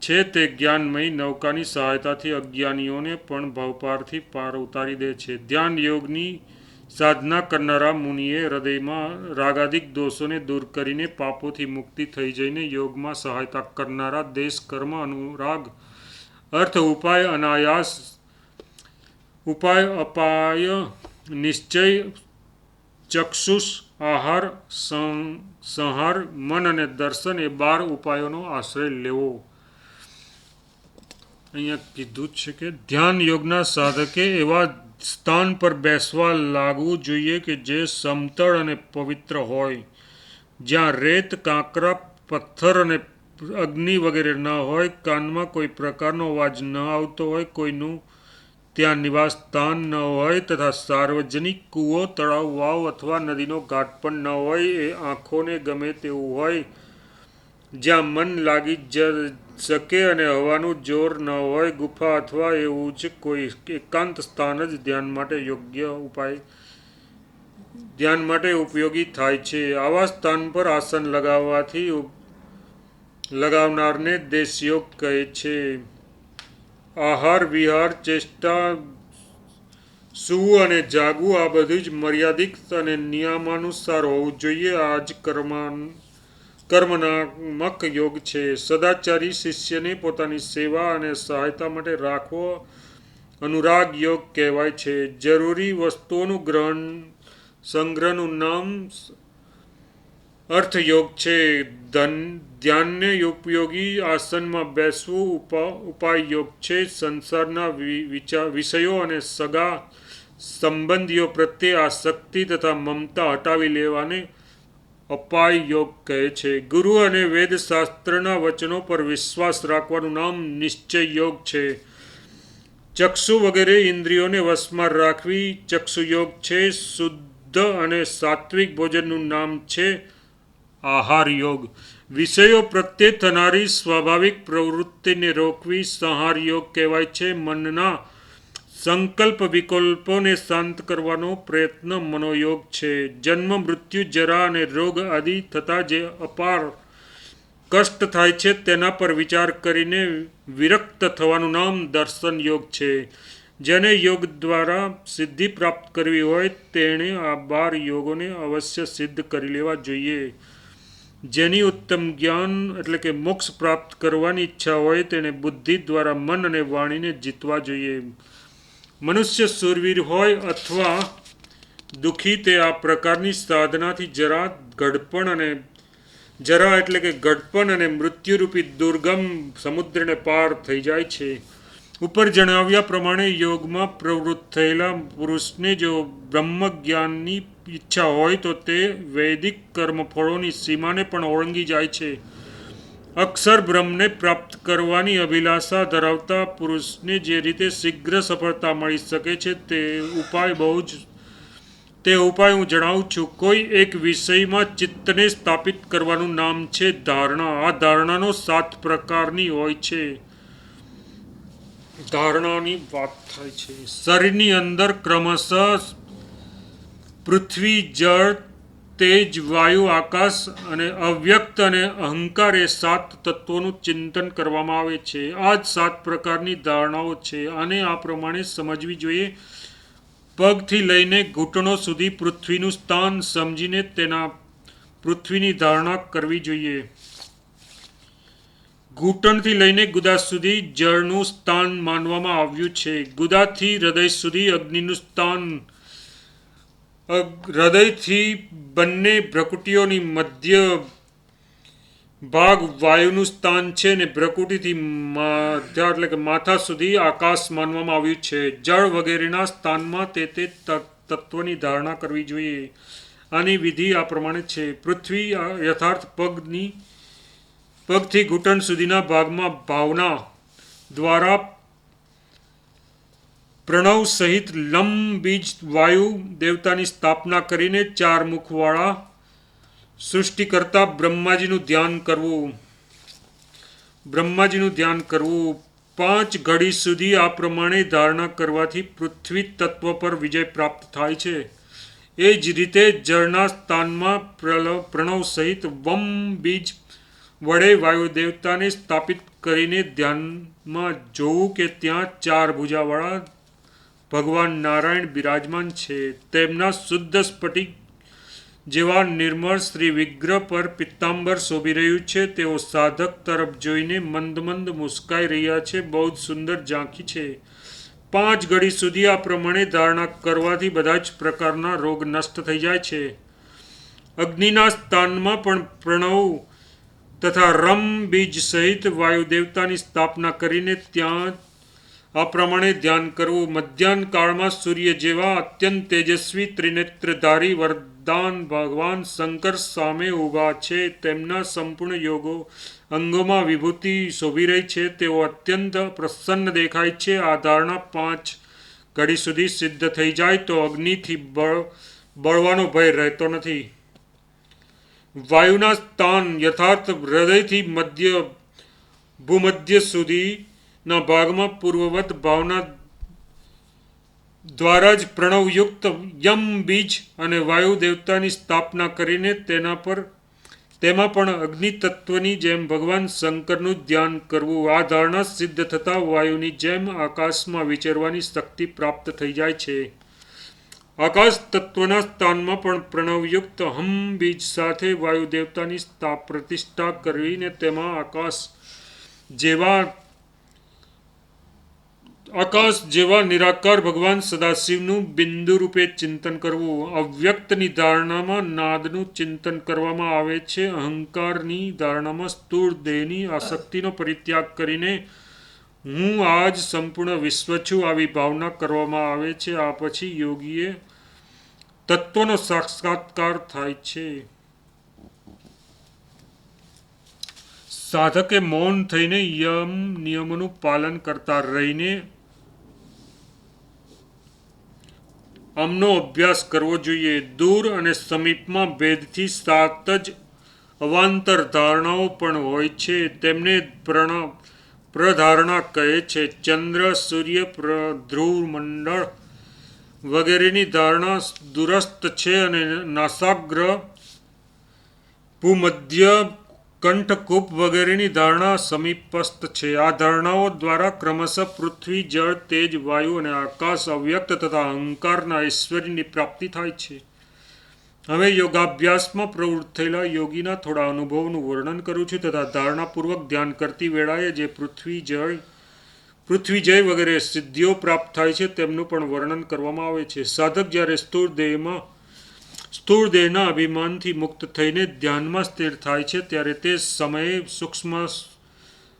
છે તે જ્ઞાનમયી નૌકાની સહાયતાથી અજ્ઞાનીઓને પણ ભવપારથી પાર ઉતારી દે છે. ધ્યાન યોગની સાધના કરનારા મુનિએ હૃદયમાં રાગાદિક દોષોને દૂર કરીને પાપોથી મુક્તિ થઈ જઈને યોગમાં સહાયતા કરનારા દેશ, કર્મ, અનુરાગ, અર્થ, ઉપાય, અનાયાસ, અપાય, નિશ્ચય, ચક્ષુષ, આહાર, સંહાર, મન અને દર્શન એ 12 ઉપાયોનો આશ્રય લેવો. અહીંયા કીધું છે કે ધ્યાન યોગના સાધકે એવા સ્થાન પર બેસવા લાગવું જોઈએ કે જે સમતળ અને પવિત્ર હોય, જ્યાં રેત, કાંકરા, પથ્થર અને અગ્નિ વગેરે ન હોય, કાનમાં કોઈ પ્રકારનો અવાજ ન આવતો હોય, કોઈનું ત્યાં નિવાસ સ્થાન ન હોય તથા સાર્વજનિક કૂવો, તળાવ, વાવ અથવા નદીનો ઘાટ પણ ન હોય. એ આંખોને ગમે તેવું હોય, જ્યાં મન લાગી શકે અને હવાનું જોર ન હોય. ગુફા અથવા એવું જ કોઈ એકાંત સ્થાન જ ધ્યાન માટે ઉપયોગી થાય છે. આવા સ્થાન પર આસન લગાવનારને દેશયોગ કહે છે. આહાર, વિહાર, ચેષ્ટા, સૂવું અને જાગવું આ બધું જ મર્યાદિત અને નિયમાનુસાર હોવું જોઈએ. આ જ કર્મનામક યોગ છે. સદાચારી શિષ્યને પોતાની સેવા અને સહાયતા માટે રાખવો અનુરાગ યોગ કહેવાય છે. જરૂરી વસ્તુઓનું સંગ્રહનું નામ અર્થયોગ છે. ધ્યાનને ઉપયોગી આસનમાં બેસવું ઉપાય યોગ છે. સંસારના વિષયો અને સગા સંબંધીઓ પ્રત્યે આસક્તિ તથા મમતા હટાવી લેવાને અપાય યોગ કહે છે. ગુરુ અને વેદશાસ્ત્રના વચનો પર વિશ્વાસ રાખવાનું નામ નિશ્ચય યોગ છે. ચક્ષુ વગેરે ઇન્દ્રિયોને વશમાં રાખવી ચક્ષુયોગ છે. શુદ્ધ અને સાત્વિક ભોજનનું નામ છે આહાર યોગ. વિષયો પ્રત્યે થનારી સ્વાભાવિક પ્રવૃત્તિને રોકવી સંહાર યોગ કહેવાય છે. મનના સંકલ્પ વિકલ્પોને શાંત કરવાનો પ્રયત્ન મનોયોગ છે. જન્મ, મૃત્યુ, જરા અને રોગ આદિ થતા જે અપાર કષ્ટ થાય છે તેના પર વિચાર કરીને વિરક્ત થવાનું નામ દર્શન યોગ છે. જેને યોગ દ્વારા સિદ્ધિ પ્રાપ્ત કરવી હોય તેણે આ 12 યોગોને અવશ્ય સિદ્ધ કરી લેવા જોઈએ. જેની ઉત્તમ જ્ઞાન એટલે કે મોક્ષ પ્રાપ્ત કરવાની ઈચ્છા હોય તેણે બુદ્ધિ દ્વારા મન અને વાણીને જીતવા જોઈએ. મનુષ્ય શૂરવીર હોય અથવા દુઃખી તે આ પ્રકારની સાધનાથી ઘડપણ અને મૃત્યુરૂપી દુર્ગમ સમુદ્રને પાર થઈ જાય છે. ઉપર જણાવ્યા પ્રમાણે યોગમાં પ્રવૃત્ત થયેલા પુરુષને જો બ્રહ્મજ્ઞાનની ઈચ્છા હોય તો તે વૈદિક કર્મફળોની સીમાને પણ ઓળંગી જાય છે. અક્ષર બ્રહ્મને પ્રાપ્ત કરવાની અભિલાષા ધરાવતા પુરુષને જે રીતે શીઘ્ર સફળતા મળી શકે છે તે ઉપાય હું જણાવું છું. કોઈ એક વિષયમાં ચિત્તને સ્થાપિત કરવાનું નામ છે ધારણા. આ ધારણાનો 7 પ્રકારની હોય છે. ધારણાની વાત થાય છે. શરીરની અંદર ક્રમશઃ પૃથ્વી, જળ, તેજ, વાયુ, આકાશ અને અવ્યક્ત અને અહંકાર એ 7 તત્વોનું ચિંતન કરવામાં આવે છે. આ જ 7 પ્રકારની ધારણાઓ છે. આને આ પ્રમાણે સમજવી જોઈએ. પગથી લઈને ઘૂંટણો સુધી પૃથ્વીનું સ્થાન સમજીને તેના પૃથ્વીની ધારણા કરવી જોઈએ. ઘૂંટણથી લઈને ગુદા સુધી જળનું સ્થાન માનવામાં આવ્યું છે. ગુદાથી હૃદય સુધી અગ્નિનું સ્થાન. હૃદયથી બંને ભ્રુકુટીઓની મધ્ય ભાગ વાયુનું સ્થાન છે અને ભ્રુકુટીથી માથા સુધી આકાશ માનવામાં આવ્યું છે. જળ વગેરેના સ્થાનમાં તે તત્વની ધારણા કરવી જોઈએ. આની વિધિ આ પ્રમાણે છે. પૃથ્વી યથાર્થ પગથી ઘૂંટણ સુધીના ભાગમાં ભાવના દ્વારા પ્રણવ સહિત લમ બીજ વાયુ દેવતાની સ્થાપના કરીને 4 મુખવાળા સૃષ્ટિકર્તા બ્રહ્માજીનું ધ્યાન કરવું. 5 ઘડી સુધી આ પ્રમાણે ધારણા કરવાથી પૃથ્વી તત્વ પર વિજય પ્રાપ્ત થાય છે. એ જ રીતે જળના સ્થાનમાં પ્રણવ સહિત વમ બીજ વડે વાયુ દેવતાને સ્થાપિત કરીને ધ્યાનમાં જોવું કે ત્યાં 4 ભુજાવાળા ભગવાન નારાયણ બિરાજમાન છે. તેમના શુદ્ધ સ્ફટિક જેવા નિર્મળ શ્રી વિગ્રહ પર પિત્તાંબર શોભી રહ્યું છે. તેઓ સાધક તરફ જોઈને મંદ મંદ મુસ્કાઈ રહ્યા છે. બહુ જ સુંદર ઝાંખી છે. 5 ઘડી સુધી આ પ્રમાણે ધારણા કરવાથી બધા જ પ્રકારના રોગ નષ્ટ થઈ જાય છે. અગ્નિના સ્થાનમાં પણ પ્રણવ તથા રમ બીજ સહિત વાયુ દેવતાની સ્થાપના કરીને ત્યાં આ પ્રમાણે ધ્યાન કરવું. મધ્યાહન કાળમાં સૂર્ય જેવા અત્યંત તેજસ્વી ત્રિનેત્રધારી વરદાન ભગવાન શંકર સામે ઊભા છે. તેમના સંપૂર્ણ અંગોમાં વિભૂતિ શોભી રહી છે. તેઓ અત્યંત પ્રસન્ન દેખાય છે. આ ધારણા 5 ઘડી સુધી સિદ્ધ થઈ જાય તો અગ્નિથી બળવાનો ભય રહેતો નથી. વાયુના સ્થાન યથાર્થ હૃદયથી ભૂમધ્ય સુધીના ભાગમાં પૂર્વવત ભાવના દ્વારા જ પ્રણવયુક્ત યમ બીજ અને વાયુ દેવતાની સ્થાપના કરીને તેમાં પણ અગ્નિ તત્વની જેમ ભગવાન શંકરનું ધ્યાન કરવું. આ ધારણા સિદ્ધ થતા વાયુની જેમ આકાશમાં વિચરવાની શક્તિ પ્રાપ્ત થઈ જાય છે. આકાશ તત્વના સ્થાનમાં પણ પ્રણવયુક્ત હમ બીજ સાથે વાયુ દેવતાની પ્રતિષ્ઠા કરીને તેમાં આકાશ જેવા નિરાકાર ભગવાન સદાશિવનું બિંદુ રૂપે ચિંતન કરવું. અવ્યક્તની ધારણામાં નાદનું ચિંતન કરવામાં આવે છે. અહંકારની ધારણામાં સ્થૂળ દેહની આસક્તિનો પરિત્યાગ કરીને હું આ જ સંપૂર્ણ વિશ્વ છું આવી ભાવના કરવામાં આવે છે. આ પછી યોગીએ તત્વનો સાક્ષાત્કાર થાય છે. સાધકે મૌન થઈને નિયમોનું પાલન કરતા રહીને આમનો અભ્યાસ કરવો જોઈએ. દૂર અને સમીપમાં ભેદથી 7 જ અવાંતર ધારણાઓ પણ હોય છે. તેમને પ્રધારણા કહે છે. ચંદ્ર, સૂર્ય, ધ્રુવ મંડળ વગેરેની ધારણા દૂરસ્થ છે અને નાસાગ્ર, ભૂમધ્ય, કંઠકૂપ વગેરેની ધારણા સમીપસ્થ છે. આ ધારણાઓ દ્વારા ક્રમશઃ પૃથ્વી, જળ, તેજ, વાયુ અને આકાશ અવ્યક્ત તથા અહંકારના ઐશ્વર્યની પ્રાપ્તિ થાય છે. હવે યોગાભ્યાસમાં પ્રવૃત્ત થયેલા યોગીના થોડા અનુભવોનું વર્ણન કરું છું તથા ધારણાપૂર્વક ધ્યાન કરતી વેળાએ જે પૃથ્વી જય વગેરે સિદ્ધિઓ પ્રાપ્ત થાય છે તેમનું પણ વર્ણન કરવામાં આવે છે. સાધક જ્યારે સ્થૂળ દેહના અભિમાનથી મુક્ત થઈને ધ્યાનમાં સ્થિર થાય છે ત્યારે તે સમયે સૂક્ષ્મ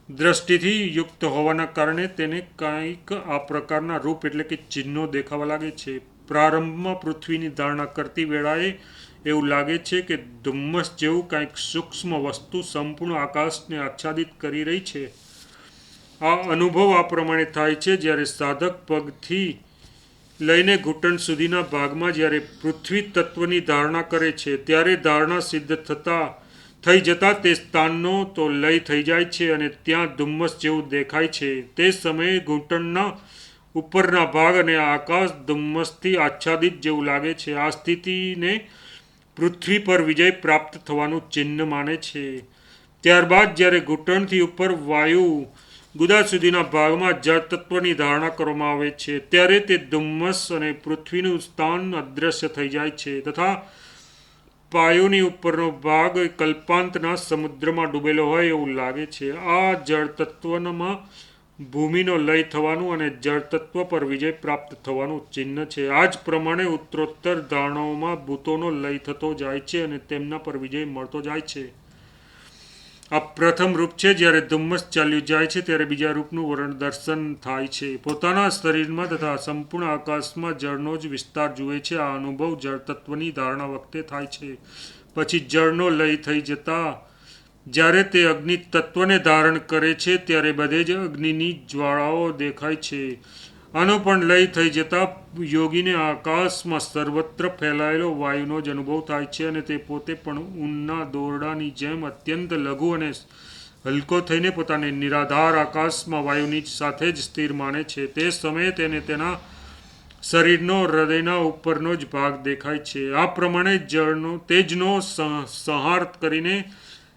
દ્રષ્ટિથી યુક્ત હોવાના કારણે તેને કંઈક આ પ્રકારના રૂપ એટલે કે ચિહ્નો દેખાવા લાગે છે. પ્રારંભમાં પૃથ્વીની ધારણા કરતી વેળાએ એવું લાગે છે કે ધુમ્મસ જેવું કંઈક સૂક્ષ્મ વસ્તુ સંપૂર્ણ આકાશને આચ્છાદિત કરી રહી છે. આ અનુભવ આ પ્રમાણે થાય છે જ્યારે સાધક પગથી લઈને ઘૂંટણ સુધીના ભાગમાં જ્યારે પૃથ્વી તત્વની ધારણા કરે છે ત્યારે ધારણા સિદ્ધ થઈ જતા તે સ્થાનનો તો લય થઈ જાય છે અને ત્યાં ધુમ્મસ જેવું દેખાય છે. તે સમયે ઘૂંટણના ઉપરના ભાગ અને આકાશ ધુમ્મસથી આચ્છાદિત જેવું લાગે છે. આ સ્થિતિને પૃથ્વી પર વિજય પ્રાપ્ત થવાનું ચિહ્ન માને છે. ત્યારબાદ જ્યારે ઘૂંટણથી ઉપર વાયુ ગુદા સુધીના ભાગમાં જળ તત્વની ધારણા કરવામાં આવે છે ત્યારે તે ધુમ્મસ અને પૃથ્વીનું સ્થાન અદૃશ્ય થઈ જાય છે તથા પાયોની ઉપરનો ભાગ કલ્પાંતના સમુદ્રમાં ડૂબેલો હોય એવું લાગે છે. આ જળ તત્વમાં ભૂમિનો લય થવાનું અને જળ તત્વ પર વિજય પ્રાપ્ત થવાનું ચિહ્ન છે. આ જ પ્રમાણે ઉત્તરોત્તર ધારણાઓમાં ભૂતોનો લય થતો જાય છે અને તેમના પર વિજય મળતો જાય છે. આ પ્રથમ રૂપ છે. જ્યારે ધુમ્મસ ચાલ્યું જાય છે ત્યારે બીજા રૂપનું દર્શન થાય છે. પોતાના શરીરમાં તથા સંપૂર્ણ આકાશમાં જળનો જ વિસ્તાર જુએ છે. આ અનુભવ જળ તત્વની ધારણા વખતે થાય છે. પછી જળનો લય થઈ જતા જ્યારે તે અગ્નિ તત્વને ધારણ કરે છે ત્યારે બધે જ અગ્નિની જ્વાળાઓ દેખાય છે. આનો પણ લય થઈ જતા યોગીને આકાશમાં સર્વત્ર ફેલાયેલો વાયુનો જ અનુભવ થાય છે અને તે પોતે પણ ઊનના દોરડાની જેમ અત્યંત લઘુ અને હલકો થઈને પોતાને નિરાધાર આકાશમાં વાયુની સાથે જ સ્થિર માને છે. તે સમયે તેને તેના શરીરનો હૃદયના ઉપરનો જ ભાગ દેખાય છે. આ પ્રમાણે તેજનો સંહાર કરીને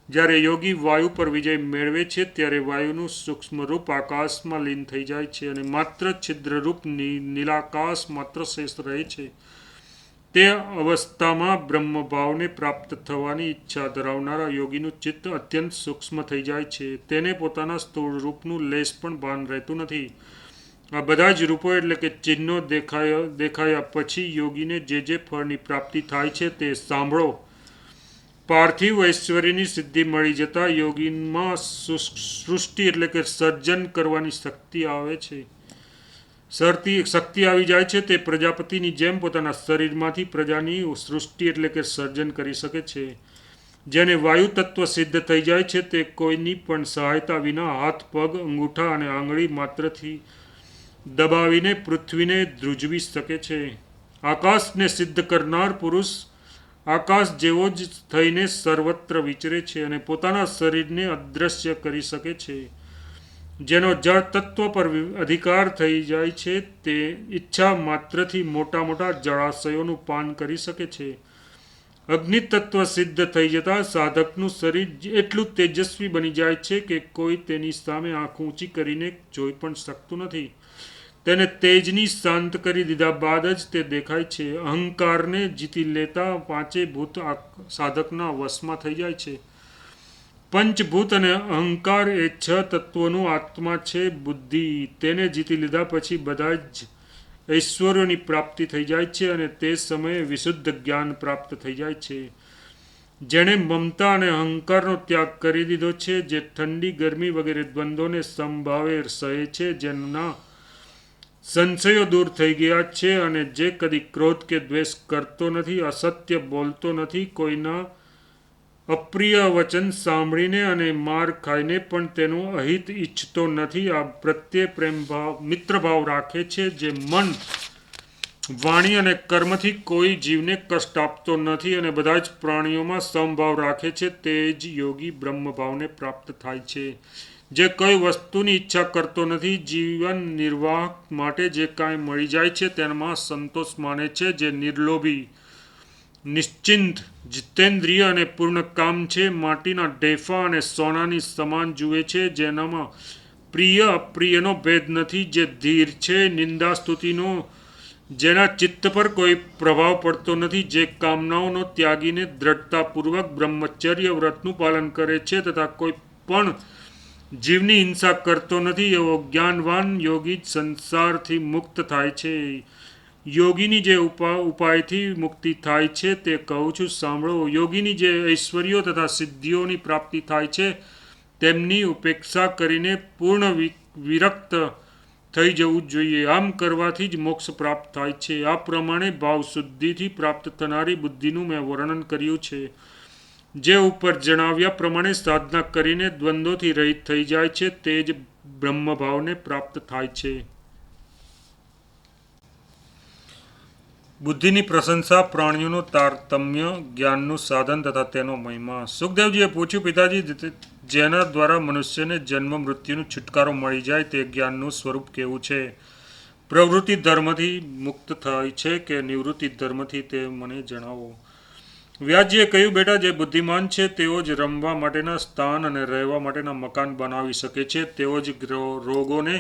જ્યારે યોગી વાયુ પર વિજય મેળવે છે ત્યારે વાયુનું સૂક્ષ્મ રૂપ આકાશમાં લીન થઈ જાય છે અને માત્ર છિદ્રરૂપ નીલાકાશ માત્ર શેષ રહે છે. તે અવસ્થામાં બ્રહ્મભાવને પ્રાપ્ત થવાની ઈચ્છા ધરાવનારા યોગીનું ચિત્ત અત્યંત સૂક્ષ્મ થઈ જાય છે. તેને પોતાના સ્થૂળ રૂપનું લેશ પણ ભાન રહેતું નથી. આ બધા જ રૂપો એટલે કે ચિહ્નો દેખાયા પછી યોગીને જે ફળની પ્રાપ્તિ થાય છે તે સાંભળો. પાર્થિવ ઐશ્વર્યની સિદ્ધિ મળી જતા યોગીમાં સૃષ્ટિ એટલે કે સર્જન કરવાની શક્તિ આવે છે. શક્તિ આવી જાય છે. તે પ્રજાપતિની જેમ પોતાના શરીરમાંથી પ્રજાની સૃષ્ટિ એટલે કે સર્જન કરી શકે છે. જેને વાયુ તત્વ સિદ્ધ થઈ જાય છે તે કોઈની પણ સહાયતા વિના હાથ, પગ, અંગૂઠા અને આંગળી માત્રથી દબાવીને પૃથ્વીને ધ્રુજવી શકે છે. આકાશને સિદ્ધ કરનાર પુરુષ આકાશ જેવો જ થઈને સર્વત્ર વિચરે છે અને પોતાના શરીરને અદ્રશ્ય કરી શકે છે. જેનો જળ તત્વ પર અધિકાર થઈ જાય છે તે ઈચ્છા માત્રથી મોટા મોટા જળાશયોનું પાન કરી શકે છે. અગ્નિ તત્વ સિદ્ધ થઈ જતા સાધકનું શરીર એટલું તેજસ્વી બની જાય છે કે કોઈ તેની સામે આંખ ઊંચી કરીને જોઈ પણ શકતું નથી. તેને તેજની શાંત કરી દીધા બાદ જ તે દેખાય છે. અહંકારને જીતી લેતા પાંચે ભૂત સાધકના વશમાં થઈ જાય છે. પંચભૂત અને અહંકાર એ 6 તત્વોનું આત્મા છે. બુદ્ધિ તેને જીતી લીધા પછી બધા જ ઐશ્વર્યોની પ્રાપ્તિ થઈ જાય છે અને તે સમયે વિશુદ્ધ જ્ઞાન પ્રાપ્ત થઈ જાય છે. જેણે મમતા અને અહંકારનો ત્યાગ કરી દીધો છે, જે ઠંડી ગરમી વગેરે દ્વંદ્વોને સમભાવે સહે છે, જેના સંશયો દૂર થઈ ગયા છે અને જે કદી ક્રોધ કે દ્વેષ કરતો નથી, અસત્ય બોલતો નથી, કોઈના અપ્રિય વચન સાંભળીને અને માર ખાઈને પણ તેનું અહિત ઈચ્છતો નથી, આ પ્રત્યે પ્રેમભાવ મિત્રભાવ રાખે છે, જે મન વાણી અને કર્મથી કોઈ જીવને કષ્ટ આપતો નથી અને બધા જ પ્રાણીઓમાં સમભાવ રાખે છે, તે જ યોગી બ્રહ્મભાવને પ્રાપ્ત થાય છે. જે કોઈ વસ્તુની ઈચ્છા કરતો નથી, જીવન નિર્વાહ માટે જે કાંઈ મળી જાય છે તેમાં સંતોષ માને છે, જે નિર્લોભી, નિશ્ચિંત, જીતેન્દ્રિય અને પૂર્ણકામ છે, માટીના ઢેફા અને સોનાની સમાન જુએ છે, જેનામાં પ્રિય અપ્રિયનો ભેદ નથી, જે ધીર છે, નિંદા સ્તુતિનો જેના ચિત્ત પર કોઈ પ્રભાવ પડતો નથી, જે કામનાઓનો ત્યાગીને દ્રઢતાપૂર્વક બ્રહ્મચર્ય વ્રતનું પાલન કરે છે તથા કોઈ પણ જીવની હિંસા કરતો નથી, એવો જ્ઞાનવાન યોગી જ સંસારથી મુક્ત થાય છે. યોગીની જે ઉપાયથી મુક્તિ થાય છે તે કહું છું સાંભળો. યોગીની જે ઐશ્વર્યો તથા સિદ્ધિઓની પ્રાપ્તિ થાય છે તેમની ઉપેક્ષા કરીને પૂર્ણ વિરક્ત થઈ જવું જોઈએ. આમ કરવાથી જ મોક્ષ પ્રાપ્ત થાય છે. આ પ્રમાણે ભાવ શુદ્ધિથી પ્રાપ્ત થનારી બુદ્ધિનું મેં વર્ણન કર્યું છે. જે ઉપર જણાવ્યા પ્રમાણે સાધના કરીને દ્વંદ્વોથી રહિત થઈ જાય છે તે જ બ્રહ્મભાવને પ્રાપ્ત થાય છે. બુદ્ધિની પ્રશંસા, પ્રાણીઓનું તારતમ્ય, જ્ઞાનનું સાધન તથા તેનો મહિમા. સુખદેવજીએ પૂછ્યું, પિતાજી, જેના દ્વારા મનુષ્યને જન્મ મૃત્યુનો છુટકારો મળી જાય તે જ્ઞાનનું સ્વરૂપ કેવું છે? પ્રવૃત્તિ ધર્મથી મુક્ત થાય છે કે નિવૃત્તિ ધર્મથી, તે મને જણાવો. વ્યાસજીએ કહ્યું, બેટા, જે બુદ્ધિમાન છે તેઓ જ રમવા માટેના સ્થાન અને રહેવા માટેના મકાન બનાવી શકે છે. તેઓ જ રોગોને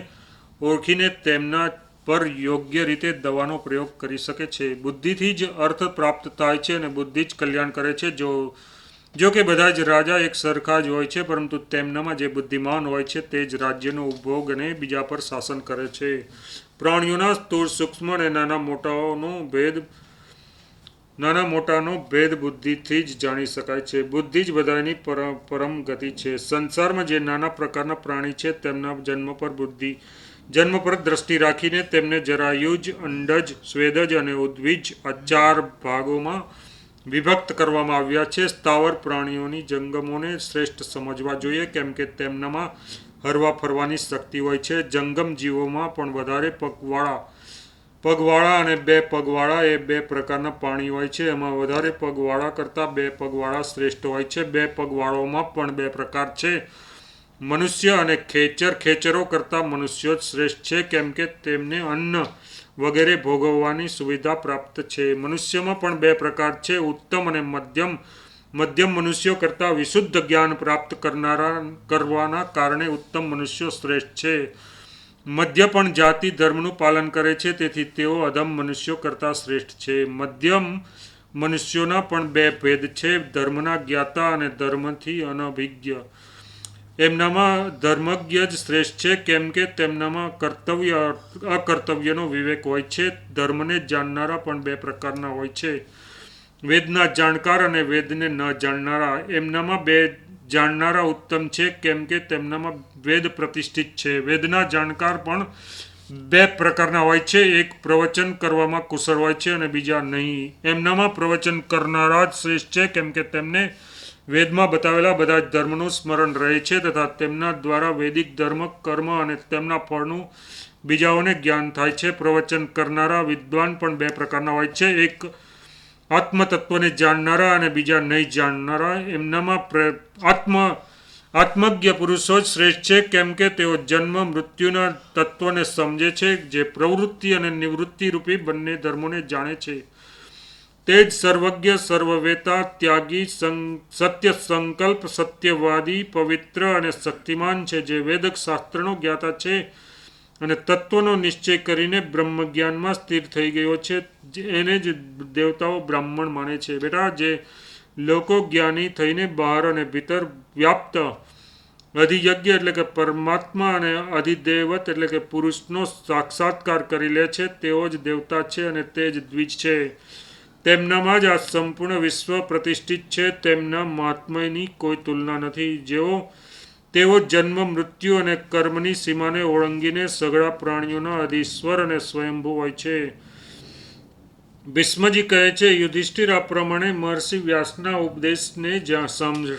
ઓળખીને તેમના પર યોગ્ય રીતે દવાનો પ્રયોગ કરી શકે છે. બુદ્ધિથી જ અર્થ પ્રાપ્ત થાય છે અને બુદ્ધિ જ કલ્યાણ કરે છે. જો કે બધા જ રાજા એક સરખા જ હોય છે, પરંતુ તેમનામાં જે બુદ્ધિમાન હોય છે તે જ રાજ્યનો ઉપભોગ અને બીજા પર શાસન કરે છે. પ્રાણીઓના સ્થૂળ, સૂક્ષ્મ અને નાના મોટાનો ભેદ બુદ્ધિથી જ જાણી શકાય છે. બુદ્ધિ જ બધાની પરમ ગતિ છે. સંસારમાં જે નાના પ્રકારના પ્રાણી છે તેમના જન્મ પર દ્રષ્ટિ રાખીને તેમને જરાયુજ, અંડજ, સ્વેદજ અને ઉદ્વિજ આ 4 ભાગોમાં વિભક્ત કરવામાં આવ્યા છે. સ્થાવર પ્રાણીઓની જંગમોને શ્રેષ્ઠ સમજવા જોઈએ, કેમ કે તેમનામાં હરવા ફરવાની શક્તિ હોય છે. જંગમ જીવોમાં પણ વધારે પગવાળા અને 2 પગવાળા એ 2 પ્રકારના પ્રાણી હોય છે. એમાં વધારે પગવાળા કરતાં 2 પગવાળા શ્રેષ્ઠ હોય છે. 2 પગવાળોમાં પણ 2 પ્રકાર છે. મનુષ્ય અને ખેચરો કરતાં મનુષ્યો જ શ્રેષ્ઠ છે, કેમ કે તેમને અન્ન વગેરે ભોગવવાની સુવિધા પ્રાપ્ત છે. મનુષ્યમાં પણ 2 પ્રકાર છે, ઉત્તમ અને મધ્યમ. મધ્યમ મનુષ્યો કરતાં વિશુદ્ધ જ્ઞાન પ્રાપ્ત કરવાના કારણે ઉત્તમ મનુષ્યો શ્રેષ્ઠ છે. મધ્ય પણ જાતિ ધર્મનું પાલન કરે છે, તેથી તેઓ અધમ મનુષ્યો કરતાં શ્રેષ્ઠ છે. મધ્યમ મનુષ્યોના પણ 2 ભેદ છે, ધર્મના જ્ઞાતા અને ધર્મથી અનભિજ્ઞ. એમનામાં ધર્મજ્ઞ જ શ્રેષ્ઠ છે, કેમ કે તેમનામાં કર્તવ્ય અકર્તવ્યનો વિવેક હોય છે. ધર્મને જાણનારા પણ 2 પ્રકારના હોય છે, વેદના જાણકાર અને વેદને ન જાણનારા. એમનામાં 2 જાણનારા ઉત્તમ છે, કેમ કે તેમનામાં વેદ પ્રતિષ્ઠિત છે. વેદના જાણકાર પણ 2 પ્રકારના હોય છે, એક પ્રવચન કરવામાં કુશળ હોય છે અને બીજા નહીં. એમનામાં પ્રવચન કરનારા જ શ્રેષ્ઠ છે, કેમ કે તેમને વેદમાં બતાવેલા બધા જ ધર્મનું સ્મરણ રહે છે તથા તેમના દ્વારા વૈદિક ધર્મ, કર્મ અને તેમના ફળનું બીજાઓને જ્ઞાન થાય છે. પ્રવચન કરનારા વિદ્વાન પણ બે પ્રકારના હોય છે. એક આત્મતત્વને જાણનારા અને બીજા નહીં જાણનારા. એમનામાં આત્મજ્ઞ પુરુષો જ શ્રેષ્ઠ છે, કેમ કે તેઓ જન્મ મૃત્યુના તત્વને સમજે છે, જે પ્રવૃત્તિ અને નિવૃત્તિ રૂપી બંને ધર્મોને જાણે છે. તે જ સર્વજ્ઞ, સર્વવેતા, ત્યાગી, સત્ય સંકલ્પ, સત્યવાદી, પવિત્ર અને શક્તિમાન છે, જે વેદક શાસ્ત્રનો જ્ઞાતા છે અને તત્વનો નિશ્ચય કરીને બ્રહ્મજ્ઞાનમાં સ્થિર થઈ ગયો છે. એને જ દેવતાઓ બ્રાહ્મણ માને છે. બેટા, જે લોકો જ્ઞાની થઈને બહાર અને ભીતર વ્યાપ્ત અધિયજ્ઞ એટલે કે પરમાત્મા અને અધિદેવત એટલે કે પુરુષનો સાક્ષાત્કાર કરી લે છે, તેઓ જ દેવતા છે અને તે જ દ્વિજ છે. તેમનામાં જ આ સંપૂર્ણ વિશ્વ પ્રતિષ્ઠિત છે. તેમના મહાત્મ્યની કોઈ તુલના નથી. તેઓ જન્મ, મૃત્યુ અને કર્મની સીમાને ઓળંગીને સઘળા પ્રાણીઓના અધીશ્વર અને સ્વયંભૂ હોય છે. ભીષ્મજી કહે છે, યુધિષ્ઠિર, આ પ્રમાણે મહર્ષિ વ્યાસના ઉપદેશને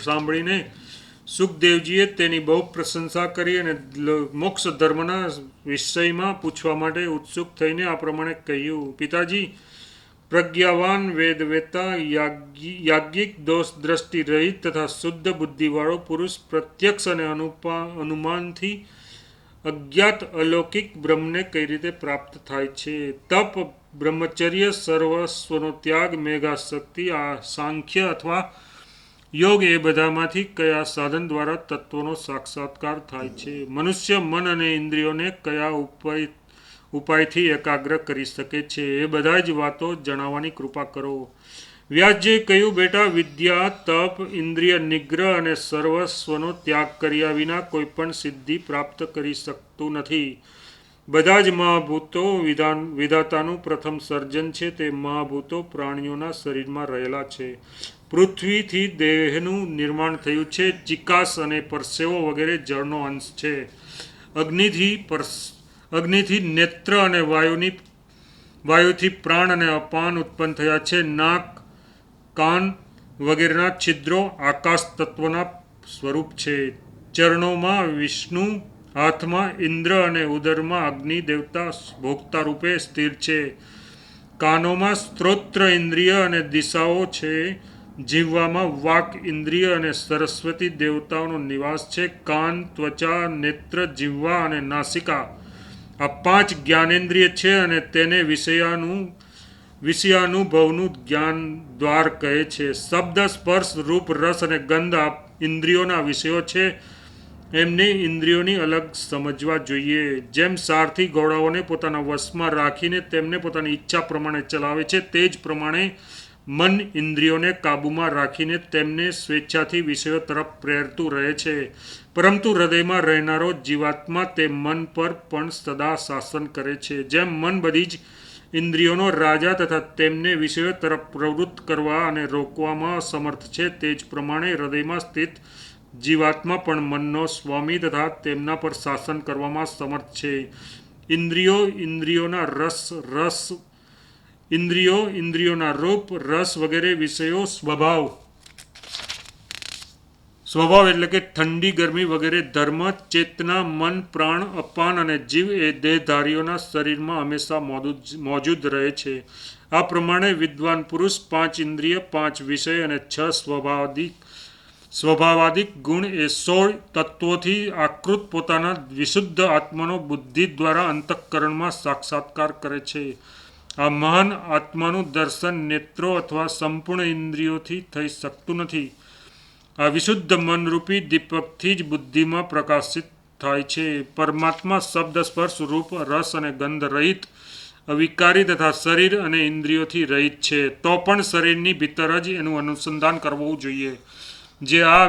સાંભળીને સુખદેવજીએ તેની બહુ પ્રશંસા કરી અને મોક્ષ ધર્મના વિષયમાં પૂછવા માટે ઉત્સુક થઈને આ પ્રમાણે કહ્યું. પિતાજી, પ્રજ્ઞાવાન, વેદવેતા, યાજ્ઞિક, દોષ દ્રષ્ટિ રહિત તથા શુદ્ધ બુદ્ધિવાળો પુરુષ પ્રત્યક્ષ અને અનુમાનથી અજ્ઞાત અલૌકિક બ્રહ્મને કઈ રીતે પ્રાપ્ત થાય છે? તપ, બ્રહ્મચર્ય, સર્વસ્વનો ત્યાગ, મેઘાશક્તિ, આ સાંખ્ય અથવા યોગ એ બધામાંથી કયા સાધન દ્વારા તત્વનો સાક્ષાત્કાર થાય છે? મનુષ્ય મન અને ઇન્દ્રિયોને કયા ઉપાયથી એકાગ્ર કરી શકે છે? એ બધા જ વાતો જણાવવાની કૃપા કરો. વ્યાસજીએ કહ્યું, બેટા, વિદ્યા, તપ, ઇન્દ્રિય નિગ્રહ અને સર્વસ્વનો ત્યાગ કર્યા વિના કોઈ પણ સિદ્ધિ પ્રાપ્ત કરી શકતું નથી. બધા જ મહાભૂતો વિધાતાનું પ્રથમ સર્જન છે. તે મહાભૂતો પ્રાણીઓના શરીરમાં રહેલા છે. પૃથ્વીથી દેહનું નિર્માણ થયું છે. ચિકાસ અને પરસેવો વગેરે જળનો અંશ છે. અગ્નિથી નેત્ર અને વાયુથી પ્રાણ અને અપાન ઉત્પન્ન થયા છે. નાક, કાન વગેરેના છિદ્રો આકાશ તત્વના સ્વરૂપ છે. ચરણોમાં વિષ્ણુ, હાથમાં ઇન્દ્ર અને ઉદરમાં અગ્નિ દેવતા ભોગતા રૂપે સ્થિર છે. કાનોમાં સ્ત્રોત્ર ઇન્દ્રિય અને દિશાઓ છે. જીવવામાં વાક ઇન્દ્રિય અને સરસ્વતી દેવતાઓનો નિવાસ છે. કાન, ત્વચા, નેત્ર, જીહ્વા અને નાસિકા આ 5 જ્ઞાનેન્દ્રિય છે અને તેને વિષયાનુભવનું જ્ઞાન દ્વાર કહે છે. શબ્દ, સ્પર્શ, રૂપ, રસ અને ગંધ આ ઇન્દ્રિયોના વિષયો છે. એમને ઇન્દ્રિયોની અલગ સમજવા જોઈએ. જેમ સારથી ઘોડાઓને પોતાના વશમાં રાખીને તેમને પોતાની ઈચ્છા પ્રમાણે ચલાવે છે, તે જ પ્રમાણે મન ઇન્દ્રિયોને કાબૂમાં રાખીને તેમને સ્વેચ્છાથી વિષયો તરફ પ્રેરતું રહે છે. પરંતુ હૃદયમાં રહેનારો જીવાત્મા તે મન પર પણ સદા શાસન કરે છે. જેમ મન બધી જ ઇન્દ્રિયોનો રાજા તથા તેમને વિષયો તરફ પ્રવૃત્ત કરવા અને રોકવામાં સમર્થ છે, તે જ પ્રમાણે હૃદયમાં સ્થિત જીવાત્મા પણ મનનો સ્વામી તથા તેમના પર શાસન કરવામાં સમર્થ છે. ઇન્દ્રિયોના રૂપ, રસ વગેરે વિષયો સ્વભાવ એટલે કે ઠંડી, ગરમી વગેરે ધર્મ, ચેતના, મન, પ્રાણ, અપાન અને જીવ એ દેહધારીઓના શરીરમાં હંમેશા મોજૂદ રહે છે. આ પ્રમાણે વિદ્વાન પુરુષ 5 ઇન્દ્રિય, 5 વિષય અને 6 સ્વભાવાદિક ગુણ એ 16 તત્વોથી આકૃત પોતાના વિશુદ્ધ આત્માનો બુદ્ધિ દ્વારા અંતઃકરણમાં સાક્ષાત્કાર કરે છે. આ મહાન આત્માનું દર્શન નેત્રો અથવા સંપૂર્ણ ઇન્દ્રિયોથી થઈ શકતું નથી. આ વિશુદ્ધ મનરૂપી દીપકથી જ બુદ્ધિમાં પ્રકાશિત થાય છે. પરમાત્મા શબ્દ, સ્પર્શ, રૂપ, રસ અને ગંધ રહિત, અવિકારી તથા શરીર અને ઇન્દ્રિયોથી રહિત છે. તો પણ શરીરની ભીતર જ એનું અનુસંધાન કરવું જોઈએ. જે આ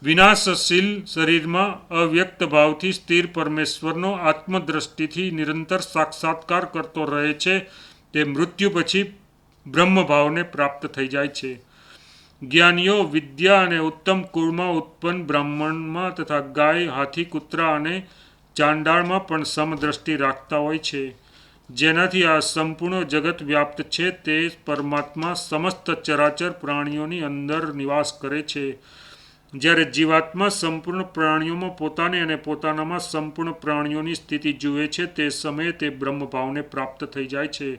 વિનાશશીલ શરીરમાં અવ્યક્ત ભાવથી સ્થિર પરમેશ્વરનો આત્મદ્રષ્ટિથી નિરંતર સાક્ષાત્કાર કરતો રહે છે, તે મૃત્યુ પછી બ્રહ્મભાવને પ્રાપ્ત થઈ જાય છે. જ્ઞાનીઓ વિદ્યા અને ઉત્તમ કુળમાં ઉત્પન્ન બ્રાહ્મણમાં તથા ગાય, હાથી, કૂતરા અને ચાંડાળમાં પણ સમદ્રષ્ટિ રાખતા હોય છે. જેનાથી આ સંપૂર્ણ જગત વ્યાપ્ત છે, તે પરમાત્મા સમસ્ત ચરાચર પ્રાણીઓની અંદર નિવાસ કરે છે. જ્યારે જીવાત્મા સંપૂર્ણ પ્રાણીઓમાં પોતાને અને પોતાનામાં સંપૂર્ણ પ્રાણીઓની સ્થિતિ જુએ છે તે સમયે તે બ્રહ્મભાવને પ્રાપ્ત થઈ જાય છે.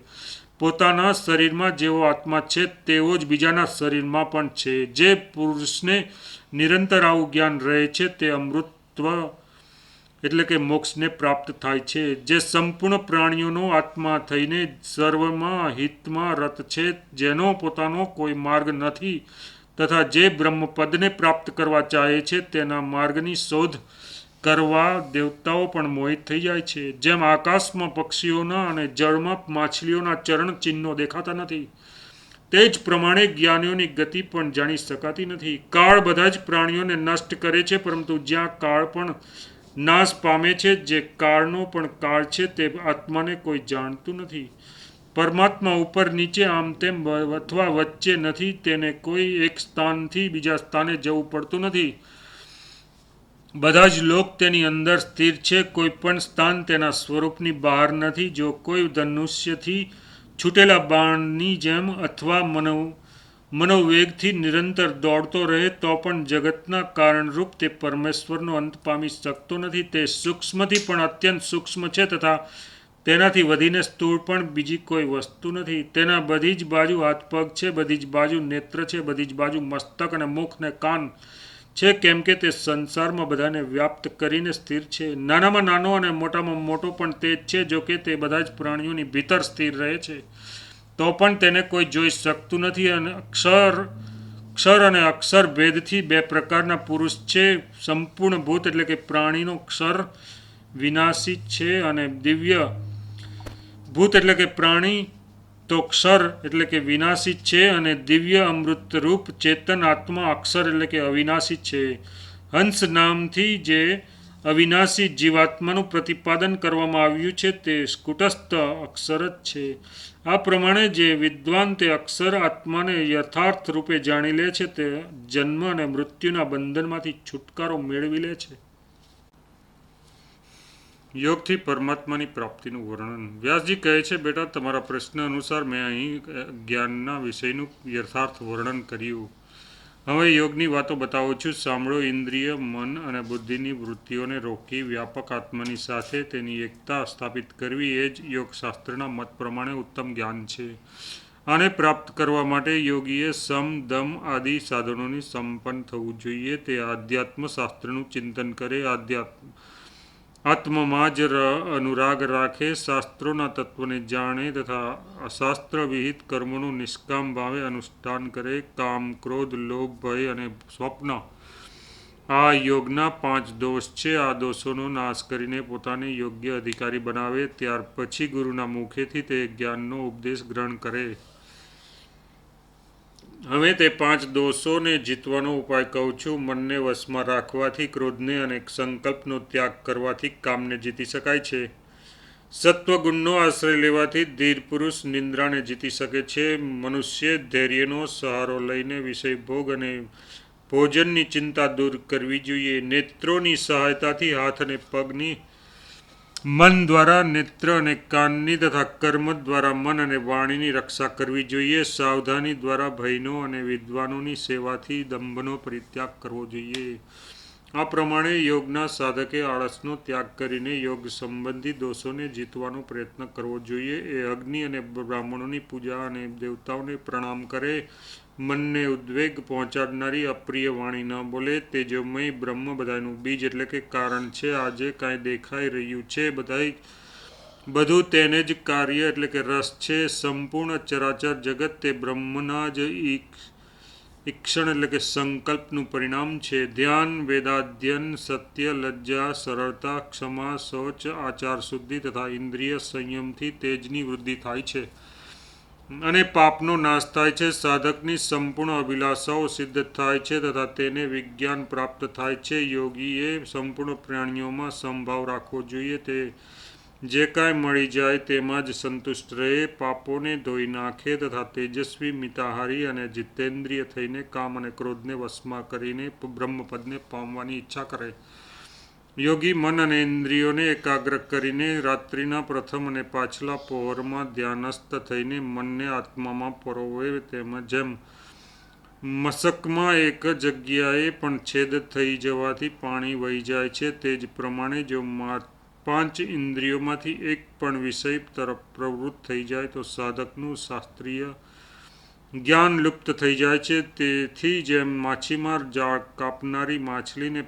પોતાના શરીરમાં જેવો આત્મા છે તેવો જ બીજાના શરીરમાં પણ છે. જે પુરુષને નિરંતર આવું જ્ઞાન રહે છે તે અમૃતત્વ એટલે કે મોક્ષને પ્રાપ્ત થાય છે. જે સંપૂર્ણ પ્રાણીઓનો આત્મા થઈને સર્વમાં હિતમાં રત છે, જેનો પોતાનો કોઈ માર્ગ નથી તથા જે બ્રહ્મપદને પ્રાપ્ત કરવા ચાહે છે તેના માર્ગની શોધ કરવા દેવતાઓ પણ મોહિત થઈ જાય છે. જેમ આકાશમાં પક્ષીઓના અને જળમાં માછલીઓના ચરણ ચિહ્નો દેખાતા નથી, તે જ પ્રમાણે જ્ઞાનીઓની ગતિ પણ જાણી શકાતી નથી. કાળ બધા જ પ્રાણીઓને નષ્ટ કરે છે, પરંતુ જ્યાં કાળ પણ નાશ પામે છે, જે કાળનો પણ કાળ છે તે આત્માને કોઈ જાણતું નથી. પરમાત્મા ઉપર નીચે આમ તેમ અથવા વચ્ચે નથી. તેને કોઈ એક સ્થાનથી બીજા સ્થાને જવું પડતું નથી. બધા જ લોક તેની અંદર સ્થિર છે. કોઈ પણ સ્થાન તેના સ્વરૂપની બહાર નથી. જો કોઈ ધનુષ્યથી છૂટેલા બાણની જેમ અથવા મનોવેગથી નિરંતર દોડતો રહે તો પણ જગતના કારણરૂપ તે પરમેશ્વરનો અંત પામી શકતો નથી. તે સૂક્ષ્મથી પણ અત્યંત સૂક્ષ્મ છે તથા તેનાથી વધીને સ્થૂળ પણ બીજી કોઈ વસ્તુ નથી. તેના બધી જ બાજુ હાથ પગ છે, બધી જ બાજુ નેત્ર છે, બધી જ બાજુ મસ્તક અને મુખ ને કાન છે, કેમ કે તે સંસારમાં બધાને વ્યાપ્ત કરીને સ્થિર છે. નાનામાં નાનો અને મોટામાં મોટો પણ તે જ છે. જો કે તે બધા જ પ્રાણીઓની ભીતર સ્થિર રહે છે તો પણ તેને કોઈ જોઈ શકતું નથી. અને ક્ષર અને અક્ષર ભેદથી બે પ્રકારના પુરુષ છે. સંપૂર્ણ ભૂત એટલે કે પ્રાણીનો ક્ષર વિનાશી છે અને દિવ્ય ભૂત એટલે કે પ્રાણી તો ક્ષર એટલે કે વિનાશી છે અને દિવ્ય અમૃત રૂપ ચેતન આત્મા અક્ષર એટલે કે અવિનાશી છે. હંસ નામથી જે અવિનાશી જીવાત્માનું પ્રતિપાદન કરવામાં આવ્યું છે તે કુટસ્થ અક્ષર જ છે. આ પ્રમાણે જે વિદ્વાન તે અક્ષર આત્માને યથાર્થ રૂપે જાણી લે છે તે જન્મ અને મૃત્યુના બંધનમાંથી છુટકારો મેળવી લે છે. યોગથી પરમાત્માની પ્રાપ્તિનું વર્ણન. વ્યાસજી કહે છે, બેટા, તમારા પ્રશ્ન અનુસાર મેં અહીં જ્ઞાનના વિષયનું યથાર્થ વર્ણન કર્યું. હવે યોગની વાતો બતાવું છું. સાંભળો. ઇન્દ્રિય, મન અને બુદ્ધિની વૃત્તિઓને રોકી વ્યાપક આત્માની સાથે તેની એકતા સ્થાપિત કરવી એ જ યોગશાસ્ત્રના મત પ્રમાણે ઉત્તમ જ્ઞાન છે. આને પ્રાપ્ત કરવા માટે યોગીએ સમ, દમ આદિ સાધનોની સંપન્ન થવું જોઈએ. તે આધ્યાત્મ શાસ્ત્રનું ચિંતન કરે, આત્મમાં જ અનુરાગ રાખે, શાસ્ત્રોના તત્વને જાણે તથા અશાસ્ત્ર વિહિત કર્મોનું નિષ્કામ ભાવે અનુષ્ઠાન કરે. કામ, ક્રોધ, લોભ, ભય અને સ્વપ્ન આ યોગના 5 દોષ છે. આ દોષોનો નાશ કરીને પોતાને યોગ્ય અધિકારી બનાવે. ત્યાર પછી ગુરુના મુખેથી તે જ્ઞાનનો ઉપદેશ ગ્રહણ કરે. હવે તે 5 દોષોને જીતવાનો ઉપાય કહું છું. મનને વશમાં રાખવાથી, ક્રોધને અને સંકલ્પનો ત્યાગ કરવાથી કામને જીતી શકાય છે. સત્વગુણનો આશ્રય લેવાથી ધીર પુરુષ નિંદ્રાને જીતી શકે છે. મનુષ્ય ધૈર્યનો સહારો લઈને વિષય ભોગ અને ભોજનની ચિંતા દૂર કરવી જોઈએ. નેત્રોની સહાયતાથી હાથ અને પગની, મન દ્વારા નેત્ર અને કાનની તથા કર્મ દ્વારા મન અને વાણીની રક્ષા કરવી જોઈએ. સાવધાની દ્વારા ભયનો અને વિદ્વાનોની સેવાથી દંભનો પરિત્યાગ કરવો જોઈએ. આ પ્રમાણે યોગના સાધકે આળસનો ત્યાગ કરીને યોગ સંબંધી દોષોને જીતવાનો પ્રયત્ન કરવો જોઈએ. એ અગ્નિ અને બ્રાહ્મણોની પૂજા અને દેવતાઓને પ્રણામ કરે. મનને ઉદ્વેગ પહોંચાડનારી અપ્રિય વાણી ન બોલે. તેજોમય બ્રહ્મ બધાનું બીજ એટલે કે કારણ છે. આજે કાંઈ દેખાઈ રહ્યું છે બધું તેને જ કાર્ય એટલે કે રસ છે. સંપૂર્ણ ચરાચર જગત તે બ્રહ્મના જ ઈક્ષણ એટલે કે સંકલ્પનું પરિણામ છે. ધ્યાન, વેદાધ્યન, સત્ય, લજ્જા, સરળતા, ક્ષમા, શૌચ, આચાર શુદ્ધિ તથા ઇન્દ્રિય સંયમથી તેજની વૃદ્ધિ થાય છે અને પાપનો નાશ થાય છે. સાધકની સંપૂર્ણ અભિલાષાઓ સિદ્ધ થાય છે તથા તેને વિજ્ઞાન પ્રાપ્ત થાય છે. યોગીએ સંપૂર્ણ પ્રાણીઓમાં સમભાવ રાખવો જોઈએ. તે જે કાંઈ મળી જાય તેમાં જ સંતુષ્ટ રહે. પાપોને ધોઈ નાખે તથા તેજસ્વી, મિતાહારી અને જીતેન્દ્રિય થઈને કામ અને ક્રોધને વશમાં કરીને બ્રહ્મપદને પામવાની ઈચ્છા કરે. યોગી મન અને ઇન્દ્રિયોને એકાગ્ર કરીને રાત્રિના પ્રથમ અને પાછલા પહોરમાં ધ્યાનસ્થ થઈને મનને આત્મામાં પરોવે. જેમ મશકમાં એક જગ્યાએ પણ છેદ થઈ જવાથી પાણી વહી જાય છે. તે જ પ્રમાણે જો 5 ઇન્દ્રિયોમાંથી એક પણ વિષય તરફ પ્રવૃત્ત થઈ જાય તો સાધકનું શાસ્ત્રીય જ્ઞાન લુપ્ત થઈ જાય છે. તેથી જેમ માછીમાર જાળ કાપનારી માછલીને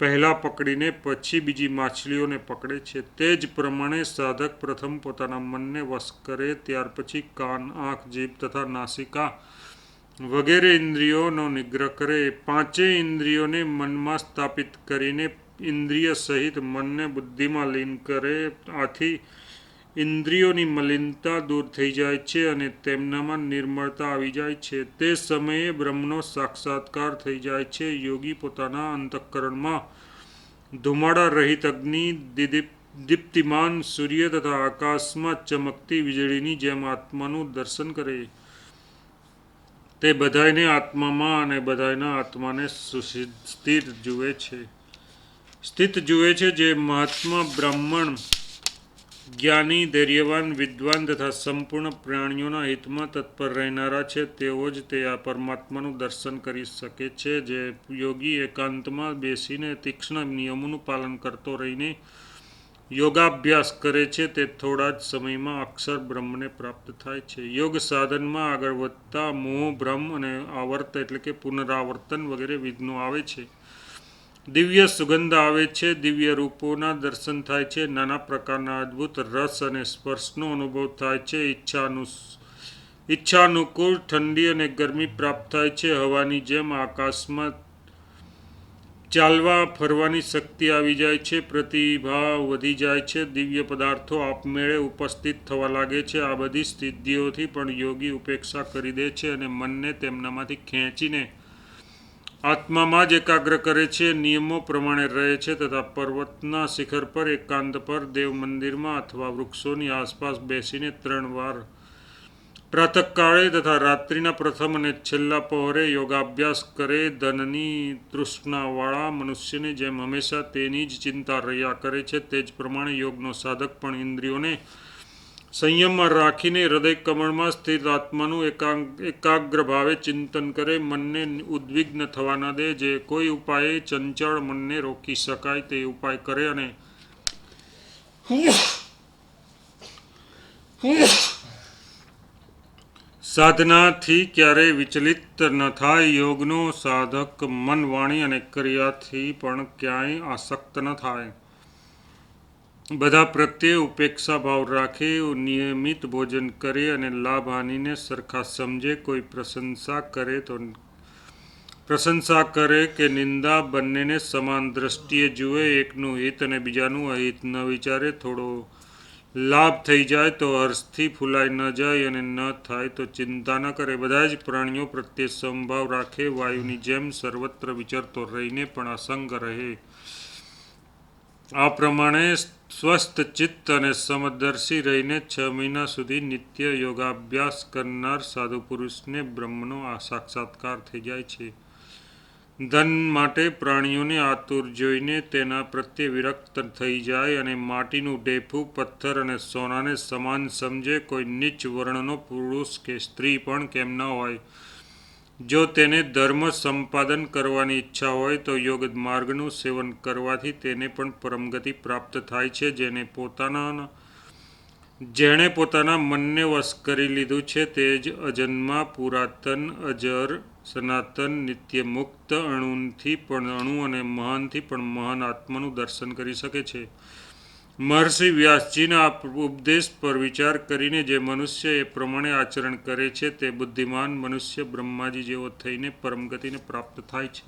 પહેલા પકડીને પછી બીજી માછલીઓને પકડે છે, તે જ પ્રમાણે સાધક પ્રથમ પોતાના મનને વશ કરે, ત્યાર પછી કાન, આંખ, જીભ તથા નાસિકા વગેરે ઇન્દ્રિયોનો નિગ્રહ કરે. 5 ઇન્દ્રિયોને મનમાં સ્થાપિત કરીને ઇન્દ્રિય સહિત મનને બુદ્ધિમાં લીન કરે. આથી ઇન્દ્રિયોની મલિનતા દૂર થઈ જાય છે અને તેમનામાં નિર્મળતા આવી જાય છે. તે સમયે બ્રહ્મનો સાક્ષાત્કાર થઈ જાય છે. યોગી પોતાના અંતઃકરણમાં ધુમાડા રહિત અગ્નિ, દીપ્તિમાન સૂર્ય તથા આકાશમાં ચમકતી વીજળીની જેમ આત્માનું દર્શન કરે. તે બધાયને આત્મામાં અને બધાયના આત્માને સ્થિત જુએ છે. જે મહાત્મા, બ્રાહ્મણ, જ્ઞાની, ધૈર્યવાન, વિદ્વાન તથા સંપૂર્ણ પ્રાણીઓના હિતમાં તત્પર રહેનારા છે, તેઓ જ તે આ પરમાત્માનું દર્શન કરી શકે છે. જે યોગી એકાંતમાં બેસીને તીક્ષ્ણ નિયમોનું પાલન કરતો રહીને યોગાભ્યાસ કરે છે, તે થોડા જ સમયમાં અક્ષર બ્રહ્મને પ્રાપ્ત થાય છે. યોગ સાધનમાં આગળ વધતા મોહ, ભ્રમ અને આવર્ત એટલે કે પુનરાવર્તન વગેરે વિઘ્નો આવે છે. દિવ્ય સુગંધ આવે છે, દિવ્ય રૂપોના દર્શન થાય છે, નાના પ્રકારના અદ્ભુત રસ અને સ્પર્શનો અનુભવ થાય છે. ઈચ્છાનુકૂળ ઠંડી અને ગરમી પ્રાપ્ત થાય છે. હવાની જેમ આકાશમાં ચાલવા ફરવાની શક્તિ આવી જાય છે. પ્રતિભા વધી જાય છે. દિવ્ય પદાર્થો આપમેળે ઉપસ્થિત થવા લાગે છે. આ બધી સિદ્ધિઓથી પણ યોગી ઉપેક્ષા કરી દે છે અને મનને તેમનામાંથી ખેંચીને આત્મામાં જ એકાગ્ર કરે છે, નિયમો પ્રમાણે રહે છે તથા પર્વતના શિખર પર, એકાંત પર, દેવ મંદિરમાં અથવા વૃક્ષોની આસપાસ બેસીને 3 વાર પ્રાતઃકાળે તથા રાત્રિના પ્રથમ અને છેલ્લા પહોરે યોગાભ્યાસ કરે. ધનની તૃષ્ણાવાળા મનુષ્યની જેમ હંમેશા તેની જ ચિંતા રહ્યા કરે છે, તે જ પ્રમાણે યોગનો સાધક પણ ઇન્દ્રિયોને સંયમમાં રાખીને હૃદય કમળમાં સ્થિત આત્માનું એકાગ્ર ભાવે ચિંતન કરે. મનને ઉદ્વિગ્ન થવા ન દે. જે કોઈ ઉપાયે ચંચળ મનને રોકી શકાય તે ઉપાય કરે અને સાધનાથી ક્યારેય વિચલિત ન થાય. યોગનો સાધક મન, વાણી અને ક્રિયાથી પણ ક્યાંય આસક્ત ન થાય. બધા પ્રત્યે ઉપેક્ષા ભાવ રાખે, નિયમિત ભોજન કરે અને લાભ હાનિને સરખા સમજે. કોઈ પ્રશંસા કરે કે નિંદા બંનેને સમાન દ્રષ્ટિએ જુએ. એકનું હિત અને બીજાનું અહિત ન વિચારે. થોડો લાભ થઈ જાય તો હર્ષથી ફૂલાઈ ન જાય અને ન થાય તો ચિંતા ન કરે. બધા જ પ્રાણીઓ પ્રત્યે સમભાવ રાખે. વાયુની જેમ સર્વત્ર વિચરતો રહીને પણ અસંગ રહે. આ પ્રમાણે સ્વસ્થ ચિત્ત અને સમદર્શી રહીને 6 મહિના સુધી નિત્ય યોગાભ્યાસ કરનાર સાધુ પુરુષને બ્રહ્મનો સાક્ષાત્કાર થઈ જાય છે. ધન માટે પ્રાણીઓને આતુર જોઈને તેના પ્રત્યે વિરક્ત થઈ જાય અને માટીનું ઢેફું, પથ્થર અને સોનાને સમાન સમજે. કોઈ નીચ વર્ણનો પુરુષ કે સ્ત્રી પણ કેમ ન હોય, જો તેને ધર્મ સંપાદન કરવાની ઈચ્છા હોય તો યોગ માર્ગનું સેવન કરવાથી તેને પણ પરમગતિ પ્રાપ્ત થાય છે. જેણે પોતાના મનને વશ કરી લીધું છે તે જ અજન્મા, પુરાતન, અજર, સનાતન, નિત્ય મુક્ત, અણુથી પણ અણુ અને મહાનથી પણ મહાન આત્માનું દર્શન કરી શકે છે. મહર્ષિ વ્યાસજીના ઉપદેશ પર વિચાર કરીને જે મનુષ્ય એ પ્રમાણે આચરણ કરે છે તે બુદ્ધિમાન મનુષ્ય બ્રહ્માજી જેવો થઈને પરમગતિને પ્રાપ્ત થાય છે.